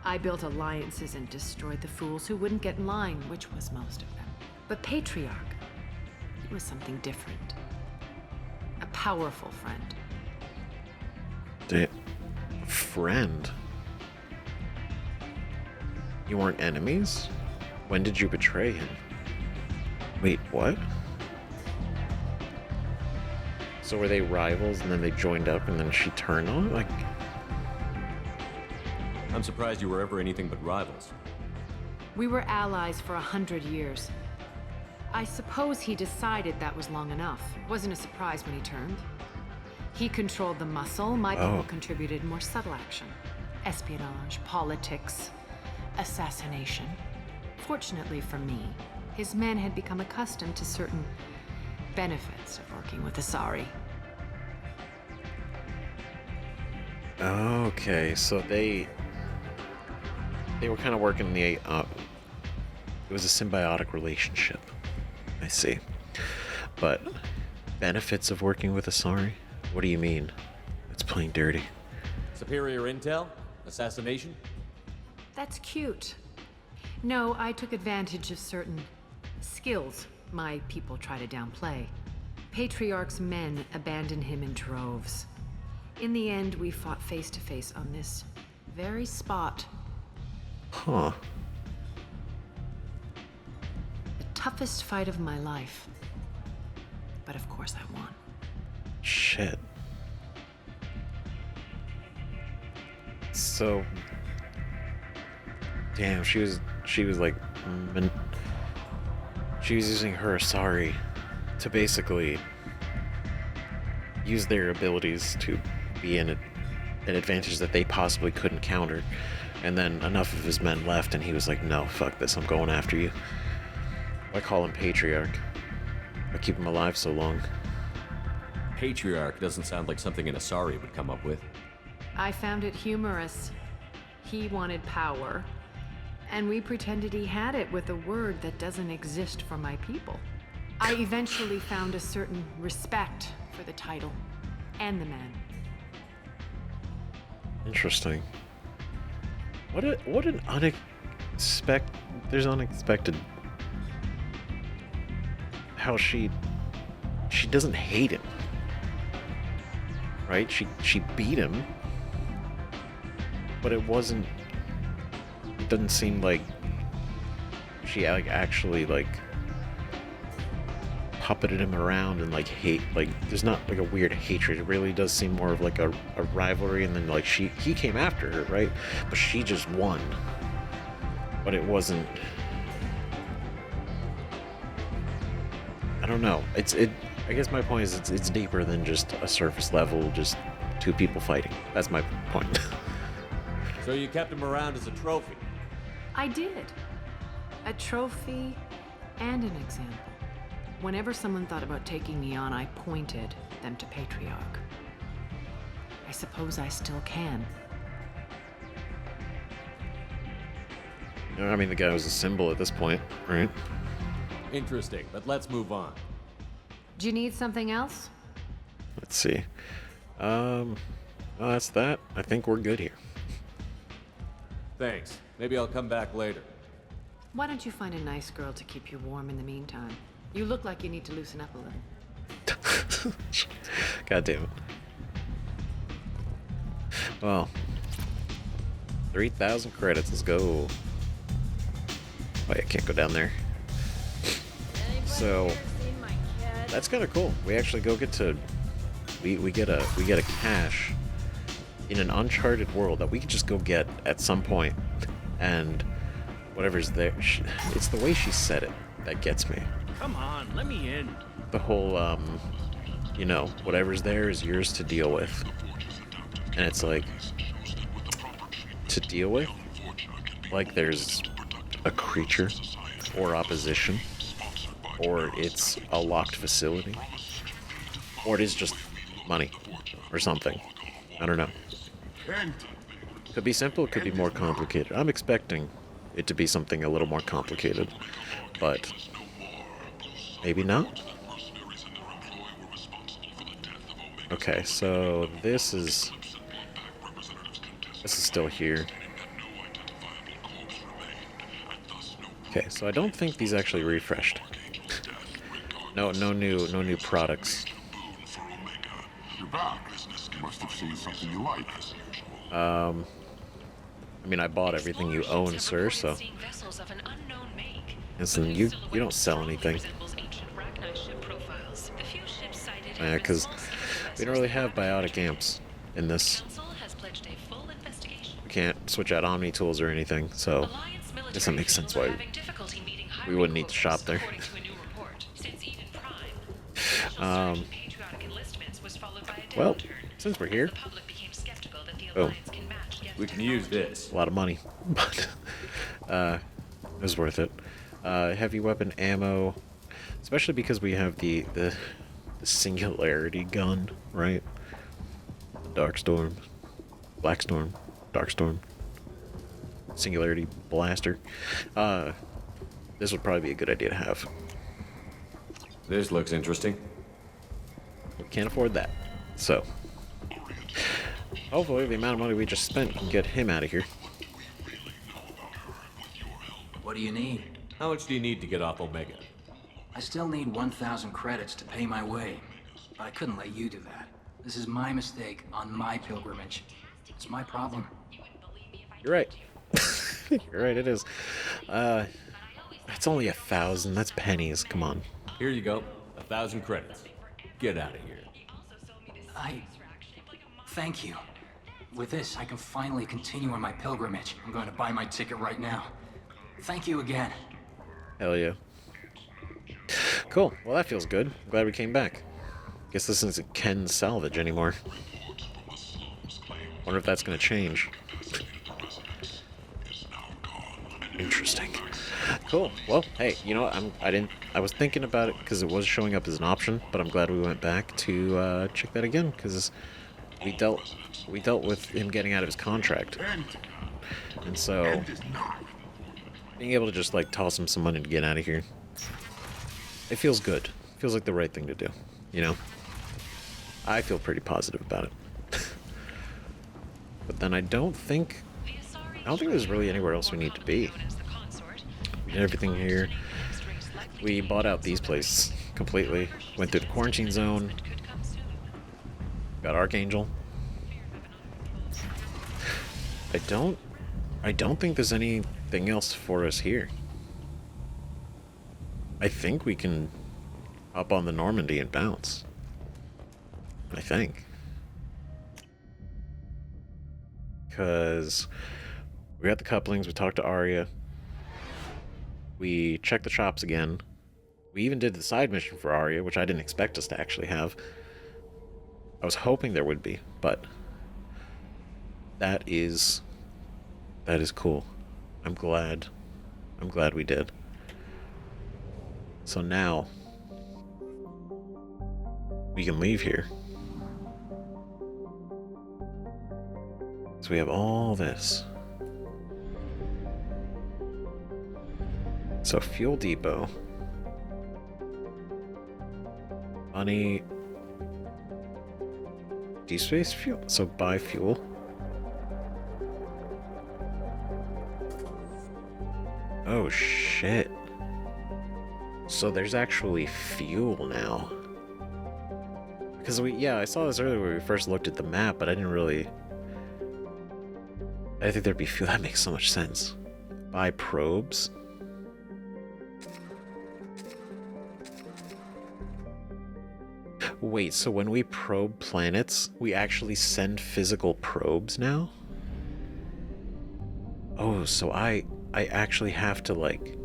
I built alliances and destroyed the fools who wouldn't get in line, which was most of them. But Patriarch, he was something different. A powerful friend. Friend? You weren't enemies? When did you betray him? Wait, what? So were they rivals and then they joined up and then she turned on? Like... I'm surprised you were ever anything but rivals. We were allies for 100 years. I suppose he decided that was long enough. Wasn't a surprise when he turned. He controlled the muscle, my people contributed more subtle action. Espionage, politics, assassination. Fortunately for me, his men had become accustomed to certain benefits of working with Asari. Okay, so they were kind of working the it was a symbiotic relationship. I see. But benefits of working with Asari? What do you mean? It's plain dirty. Superior intel? Assassination? That's cute. No, I took advantage of certain skills my people try to downplay. Patriarch's men abandoned him in droves. In the end, we fought face to face on this very spot. Huh. The toughest fight of my life. But of course I won. Shit. So, damn, she was like, she was using her Asari to basically use their abilities to be in an advantage that they possibly couldn't counter. And then enough of his men left, and he was like, no, fuck this, I'm going after you. I call him Patriarch. I keep him alive so long. Patriarch doesn't sound like something an Asari would come up with. I found it humorous. He wanted power, and we pretended he had it with a word that doesn't exist for my people. I eventually found a certain respect for the title and the man. Interesting. What an unexpected how she doesn't hate him. Right? She beat him. But it doesn't seem like she actually puppeted him around and hate, there's not a weird hatred. It really does seem more of a rivalry, and then he came after her, right? But she just won. But it wasn't, I don't know. I guess my point is it's deeper than just a surface level, just two people fighting. That's my point. So you kept him around as a trophy? I did. A trophy and an example. Whenever someone thought about taking me on, I pointed them to Patriarch. I suppose I still can. I mean, the guy was a symbol at this point, right? Interesting, but let's move on. Do you need something else? Let's see. Well, that's that. I think we're good here. Thanks. Maybe I'll come back later. Why don't you find a nice girl to keep you warm in the meantime? You look like you need to loosen up a little. God damn it. Well, 3,000 credits. Let's go. Wait, I can't go down there. So that's kind of cool. We actually go get to we get a cache in an uncharted world that we can just go get at some point, and whatever's there. It's the way she said it that gets me. Come on, let me in. The whole whatever's there is yours to deal with, and it's to deal with, there's a creature or opposition, or it's a locked facility, or it is just money or something. I don't know. Could be simple, it could be more complicated. I'm expecting it to be something a little more complicated, but maybe not. Okay, so this is still here. Okay, so I don't think these actually refreshed. No new products. You're back. You must have seen something you like. I mean, I bought everything you own, sir, so. Listen, you don't sell anything. Yeah, because we don't really have biotic amps in this. We can't switch out Omni tools or anything, so I guess that makes sense why we wouldn't need to shop there. Well, since we're here, oh, we can use this. A lot of money, but it was worth it. Heavy weapon ammo, especially because we have the singularity gun, right? Darkstorm, Blackstorm, Darkstorm, singularity blaster. This would probably be a good idea to have. This looks interesting. We can't afford that, so hopefully the amount of money we just spent can get him out of here. What do you need? How much do you need to get off Omega? I still need 1,000 credits to pay my way, but I couldn't let you do that. This is my mistake on my pilgrimage. It's my problem. You're right. You're right, it is. That's only 1,000. That's pennies. Come on. Here you go. 1,000 credits. Get out of here. Thank you. With this, I can finally continue on my pilgrimage. I'm going to buy my ticket right now. Thank you again. Hell yeah. Cool. Well, that feels good. I'm glad we came back. Guess this isn't Ken's salvage anymore. Wonder if that's gonna change. Interesting. Cool. Well, hey, you know what? I was thinking about it because it was showing up as an option, but I'm glad we went back to check that again because we dealt with him getting out of his contract, and so being able to just like toss him some money to get out of here, it feels good. Feels like the right thing to do. You know, I feel pretty positive about it. But then I don't think there's really anywhere else we need to be. We did everything here. We bought out these places completely. Went through the quarantine zone. Got Archangel. I don't think there's anything else for us here. I think we can hop on the Normandy and bounce. I think. Because we got the couplings, we talked to Aria. We checked the shops again. We even did the side mission for Aria, which I didn't expect us to actually have. I was hoping there would be, but that is cool. I'm glad we did. So now we can leave here. So we have all this. So fuel depot. Money. D-space fuel. So buy fuel. Oh shit. So there's actually fuel now. Because I saw this earlier when we first looked at the map, but I think there'd be fuel. That makes so much sense. Buy probes. Wait, so when we probe planets, we actually send physical probes now? Oh, so I actually have to, like,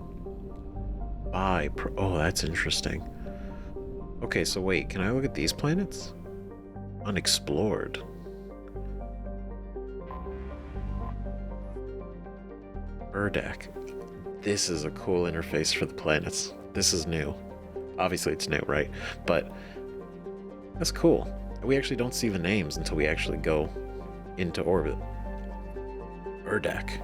buy oh, that's interesting. Okay, so wait, can I look at these planets? Unexplored. Urdak. This is a cool interface for the planets. This is new. Obviously it's new, right? But that's cool. We actually don't see the names until we actually go into orbit. Urdak.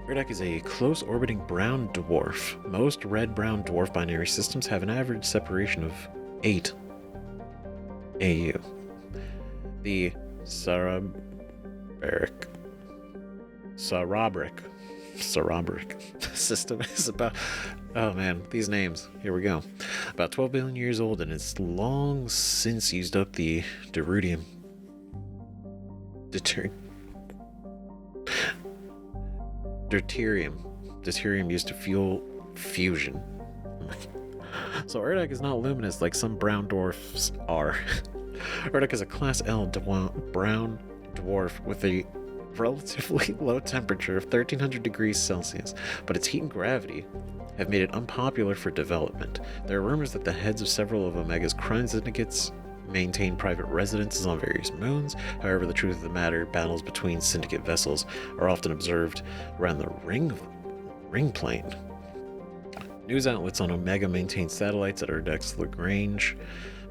Urdak is a close orbiting brown dwarf. Most red-brown dwarf binary systems have an average separation of 8 AU. The Sarabric system is about, oh man, these names, here we go, about 12 billion years old, and it's long since used up the deuterium. Deuterium used to fuel fusion. So Urdak is not luminous like some brown dwarfs are. Urdak is a class L brown dwarf with a relatively low temperature of 1300 degrees Celsius, but its heat and gravity have made it unpopular for development. There are rumors that the heads of several of Omega's crime syndicates maintain private residences on various moons. However, the truth of the matter, battles between syndicate vessels are often observed around the ring plane. News outlets on Omega maintain satellites at Erdek's Lagrange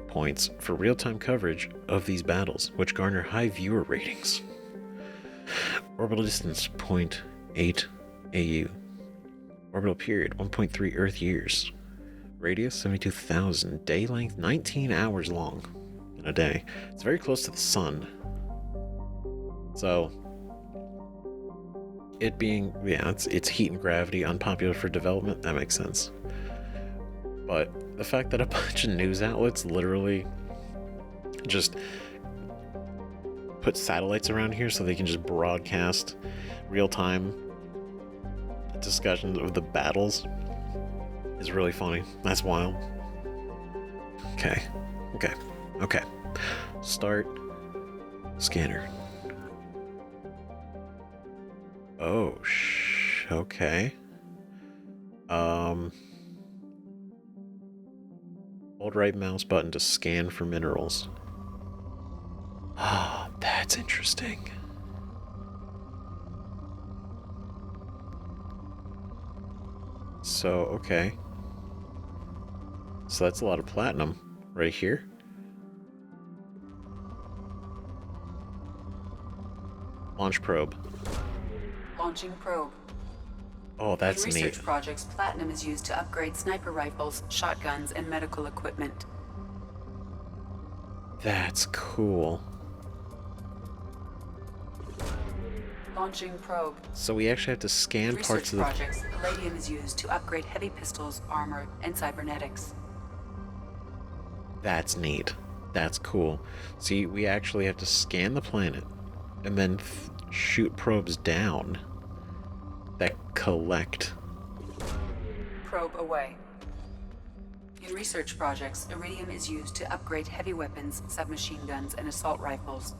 points for real-time coverage of these battles, which garner high viewer ratings. Orbital distance 0.8 AU. Orbital period 1.3 Earth years. Radius 72,000. Day length 19 hours long in a day. It's very close to the sun. So it being, yeah, it's heat and gravity, unpopular for development, that makes sense. But the fact that a bunch of news outlets literally just put satellites around here so they can just broadcast real-time discussions of the battles is really funny. That's wild. Okay. Start scanner. Oh, okay. Hold right mouse button to scan for minerals. Ah, that's interesting. So, okay. So that's a lot of platinum right here. Launch probe. Launching probe. Oh, that's In neat. research projects, platinum is used to upgrade sniper rifles, shotguns, and medical equipment. That's cool. Launching probe. So we actually have to scan In parts of research the... projects, palladium is used to upgrade heavy pistols, armor, and cybernetics. That's neat. That's cool. See, we actually have to scan the planet and then shoot probes down that collect. Probe away. In research projects, iridium is used to upgrade heavy weapons, submachine guns, and assault rifles.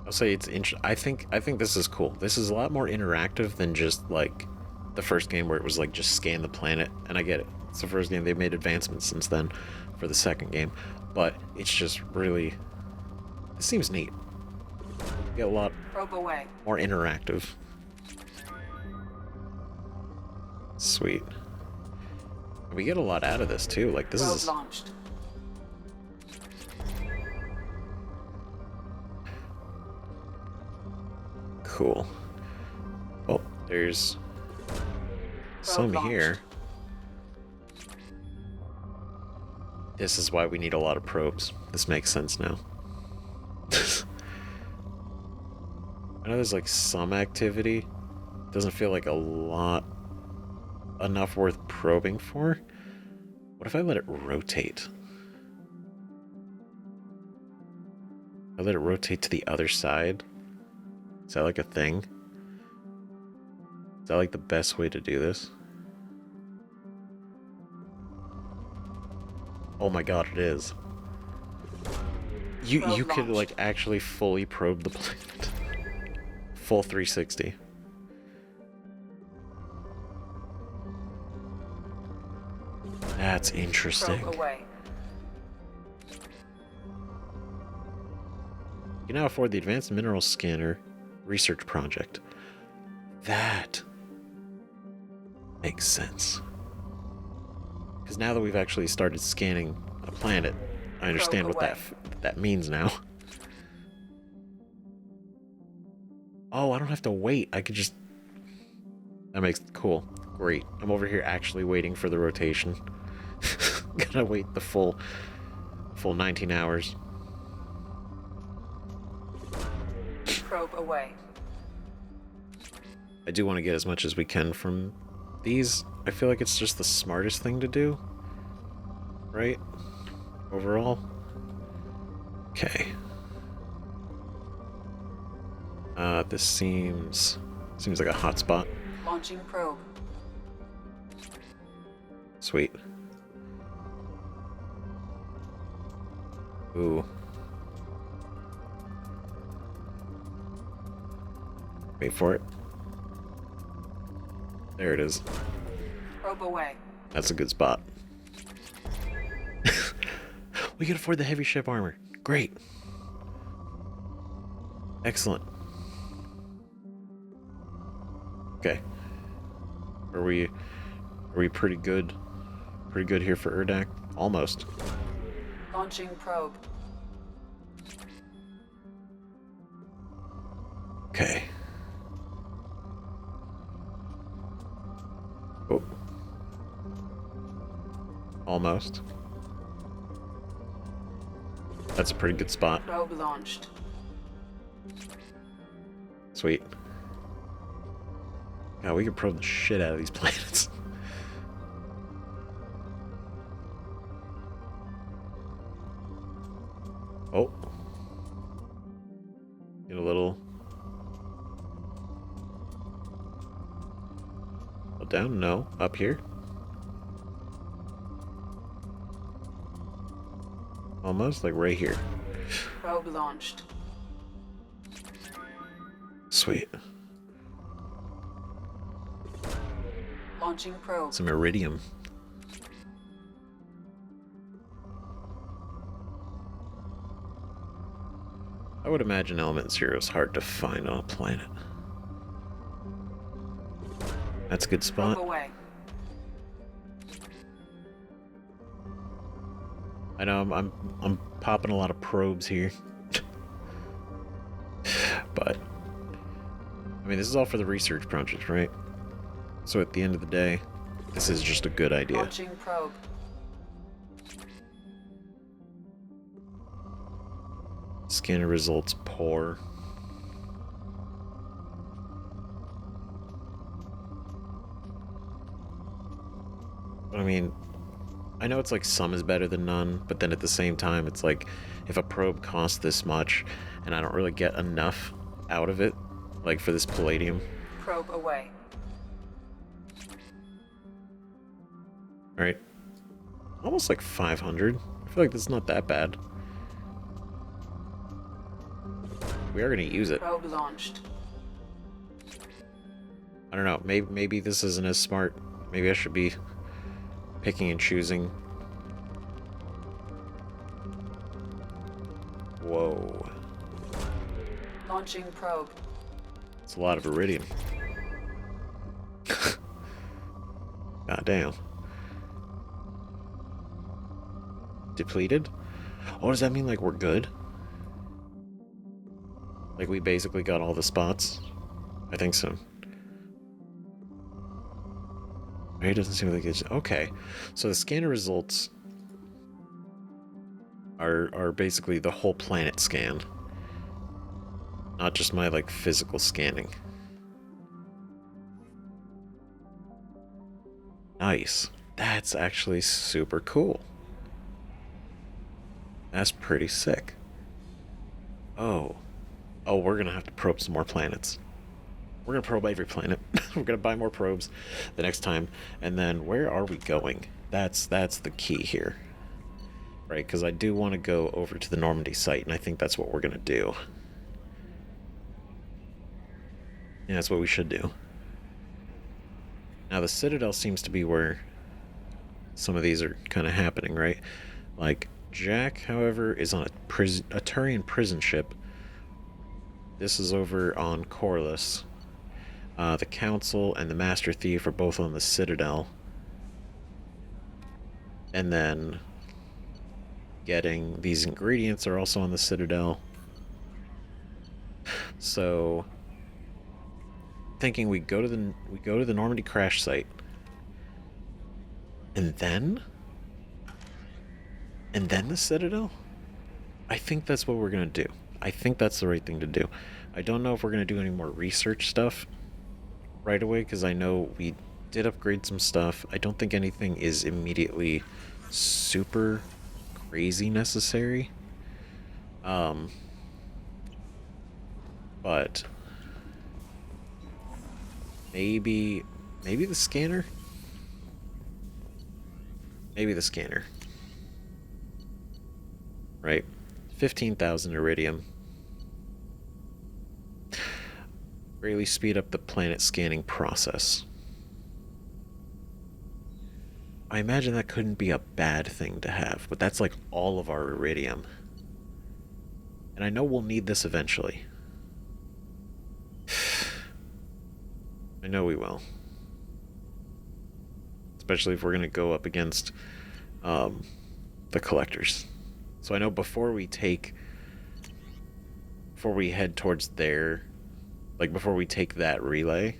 I'll say it's I think this is cool. This is a lot more interactive than just like the first game where it was like just scan the planet. And I get it. It's the first game. They've made advancements since then for the second game, but it's just really, it seems neat. You get a lot Probe away. more interactive. Sweet. We get a lot out of this too. Like this Probe is launched. cool. Oh, there's some launched. here. This is why we need a lot of probes. This makes sense now. I know there's like some activity. Doesn't feel like a lot enough worth probing for. What if I let it rotate? I let it rotate to the other side. Is that like a thing? Is that like the best way to do this? Oh my god, it is. You could like actually fully probe the planet. Full 360. That's interesting. Probe away. You can now afford the Advanced Mineral Scanner research project. That makes sense. Because now that we've actually started scanning a planet, I understand what that means now. Oh, I don't have to wait. I could just... That makes... Cool. Great. I'm over here actually waiting for the rotation. Gotta wait the full 19 hours. Probe away. I do want to get as much as we can from these. I feel like it's just the smartest thing to do. Right? Overall. Okay. This seems like a hotspot. Launching probe. Sweet. Ooh. Wait for it. There it is. Probe away. That's a good spot. We can afford the heavy ship armor. Great. Excellent. Okay. Are we pretty good? Pretty good here for Urdak? Almost. Launching probe. Okay. Oh. Almost. That's a pretty good spot. Probe launched. Sweet. God, we can probe the shit out of these planets. Oh. Get a little... down? No. Up here? Almost, like right here. Probe launched. Sweet. Launching probe. Some iridium. I would imagine element zero is hard to find on a planet. That's a good spot. Probe away. I know I'm popping a lot of probes here. But I mean, this is all for the research project, right? So at the end of the day, this is just a good idea. Launching probe. Scanner results poor. I mean, I know it's like some is better than none, but then at the same time, it's like if a probe costs this much and I don't really get enough out of it, like for this palladium. Probe away. Alright. Almost like 500. I feel like that's not that bad. We are going to use it. Probe launched. I don't know. Maybe this isn't as smart. Maybe I should be picking and choosing. Whoa. Launching probe. It's a lot of iridium. God damn. Depleted? Oh, does that mean like we're good? Like we basically got all the spots? I think so. It doesn't seem like it's... Okay. So the scanner results are basically the whole planet scan. Not just my, like, physical scanning. Nice. That's actually super cool. That's pretty sick. Oh. Oh, we're gonna have to probe some more planets. We're gonna probe every planet. We're gonna buy more probes the next time. And then where are we going? That's the key here. Right, because I do want to go over to the Normandy site, and I think that's what we're gonna do. Yeah, that's what we should do. Now the Citadel seems to be where some of these are kind of happening, right? Like, Jack, however, is on a Turian prison ship. This is over on Corliss. The Council and the Master Thief are both on the Citadel. And then getting these ingredients are also on the Citadel. So thinking we go to the Normandy crash site. And then the Citadel? I think that's what we're going to do. I think that's the right thing to do. I don't know if we're going to do any more research stuff right away, because I know we did upgrade some stuff. I don't think anything is immediately super crazy necessary. But maybe the scanner? Maybe the scanner. Right? 15,000 iridium. Greatly speed up the planet scanning process. I imagine that couldn't be a bad thing to have, but that's like all of our iridium. And I know we'll need this eventually. I know we will. Especially if we're going to go up against the collectors. So I know before we head towards there, like before we take that relay,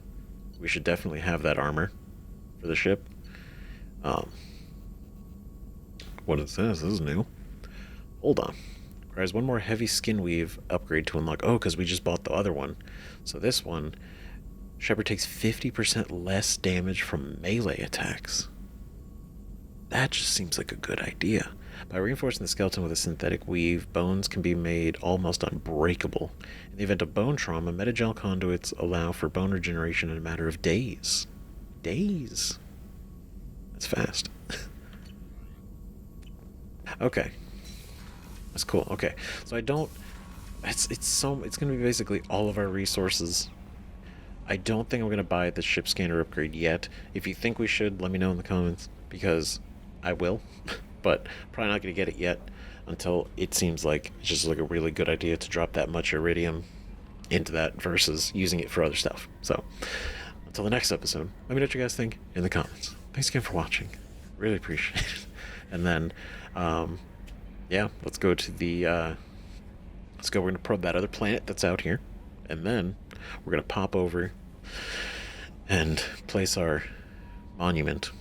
we should definitely have that armor for the ship. What is this? This is new. Hold on. Requires one more heavy skin weave upgrade to unlock. Oh, because we just bought the other one. So this one, Shepard takes 50% less damage from melee attacks. That just seems like a good idea. By reinforcing the skeleton with a synthetic weave, bones can be made almost unbreakable. In the event of bone trauma, metagel conduits allow for bone regeneration in a matter of days. Days? That's fast. Okay. That's cool. Okay. So I don't... It's going to be basically all of our resources. I don't think I'm going to buy the ship scanner upgrade yet. If you think we should, let me know in the comments, because I will. But probably not going to get it yet until it seems like it's just like a really good idea to drop that much iridium into that versus using it for other stuff. So until the next episode, let me know what you guys think in the comments. Thanks again for watching. Really appreciate it. And then, yeah, let's go to the, we're going to probe that other planet that's out here. And then we're going to pop over and place our monument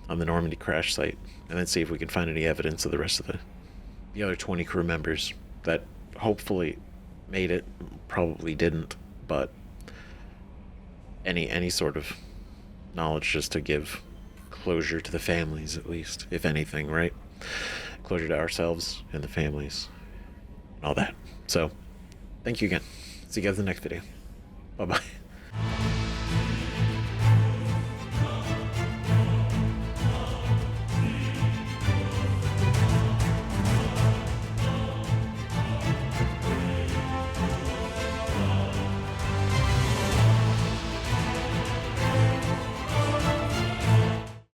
on the Normandy crash site, and then see if we can find any evidence of the rest of the other 20 crew members that hopefully made it. Probably didn't, but any sort of knowledge just to give closure to the families, at least, if anything, right? Closure to ourselves and the families and all that. So thank you again. See you guys in the next video. Bye bye.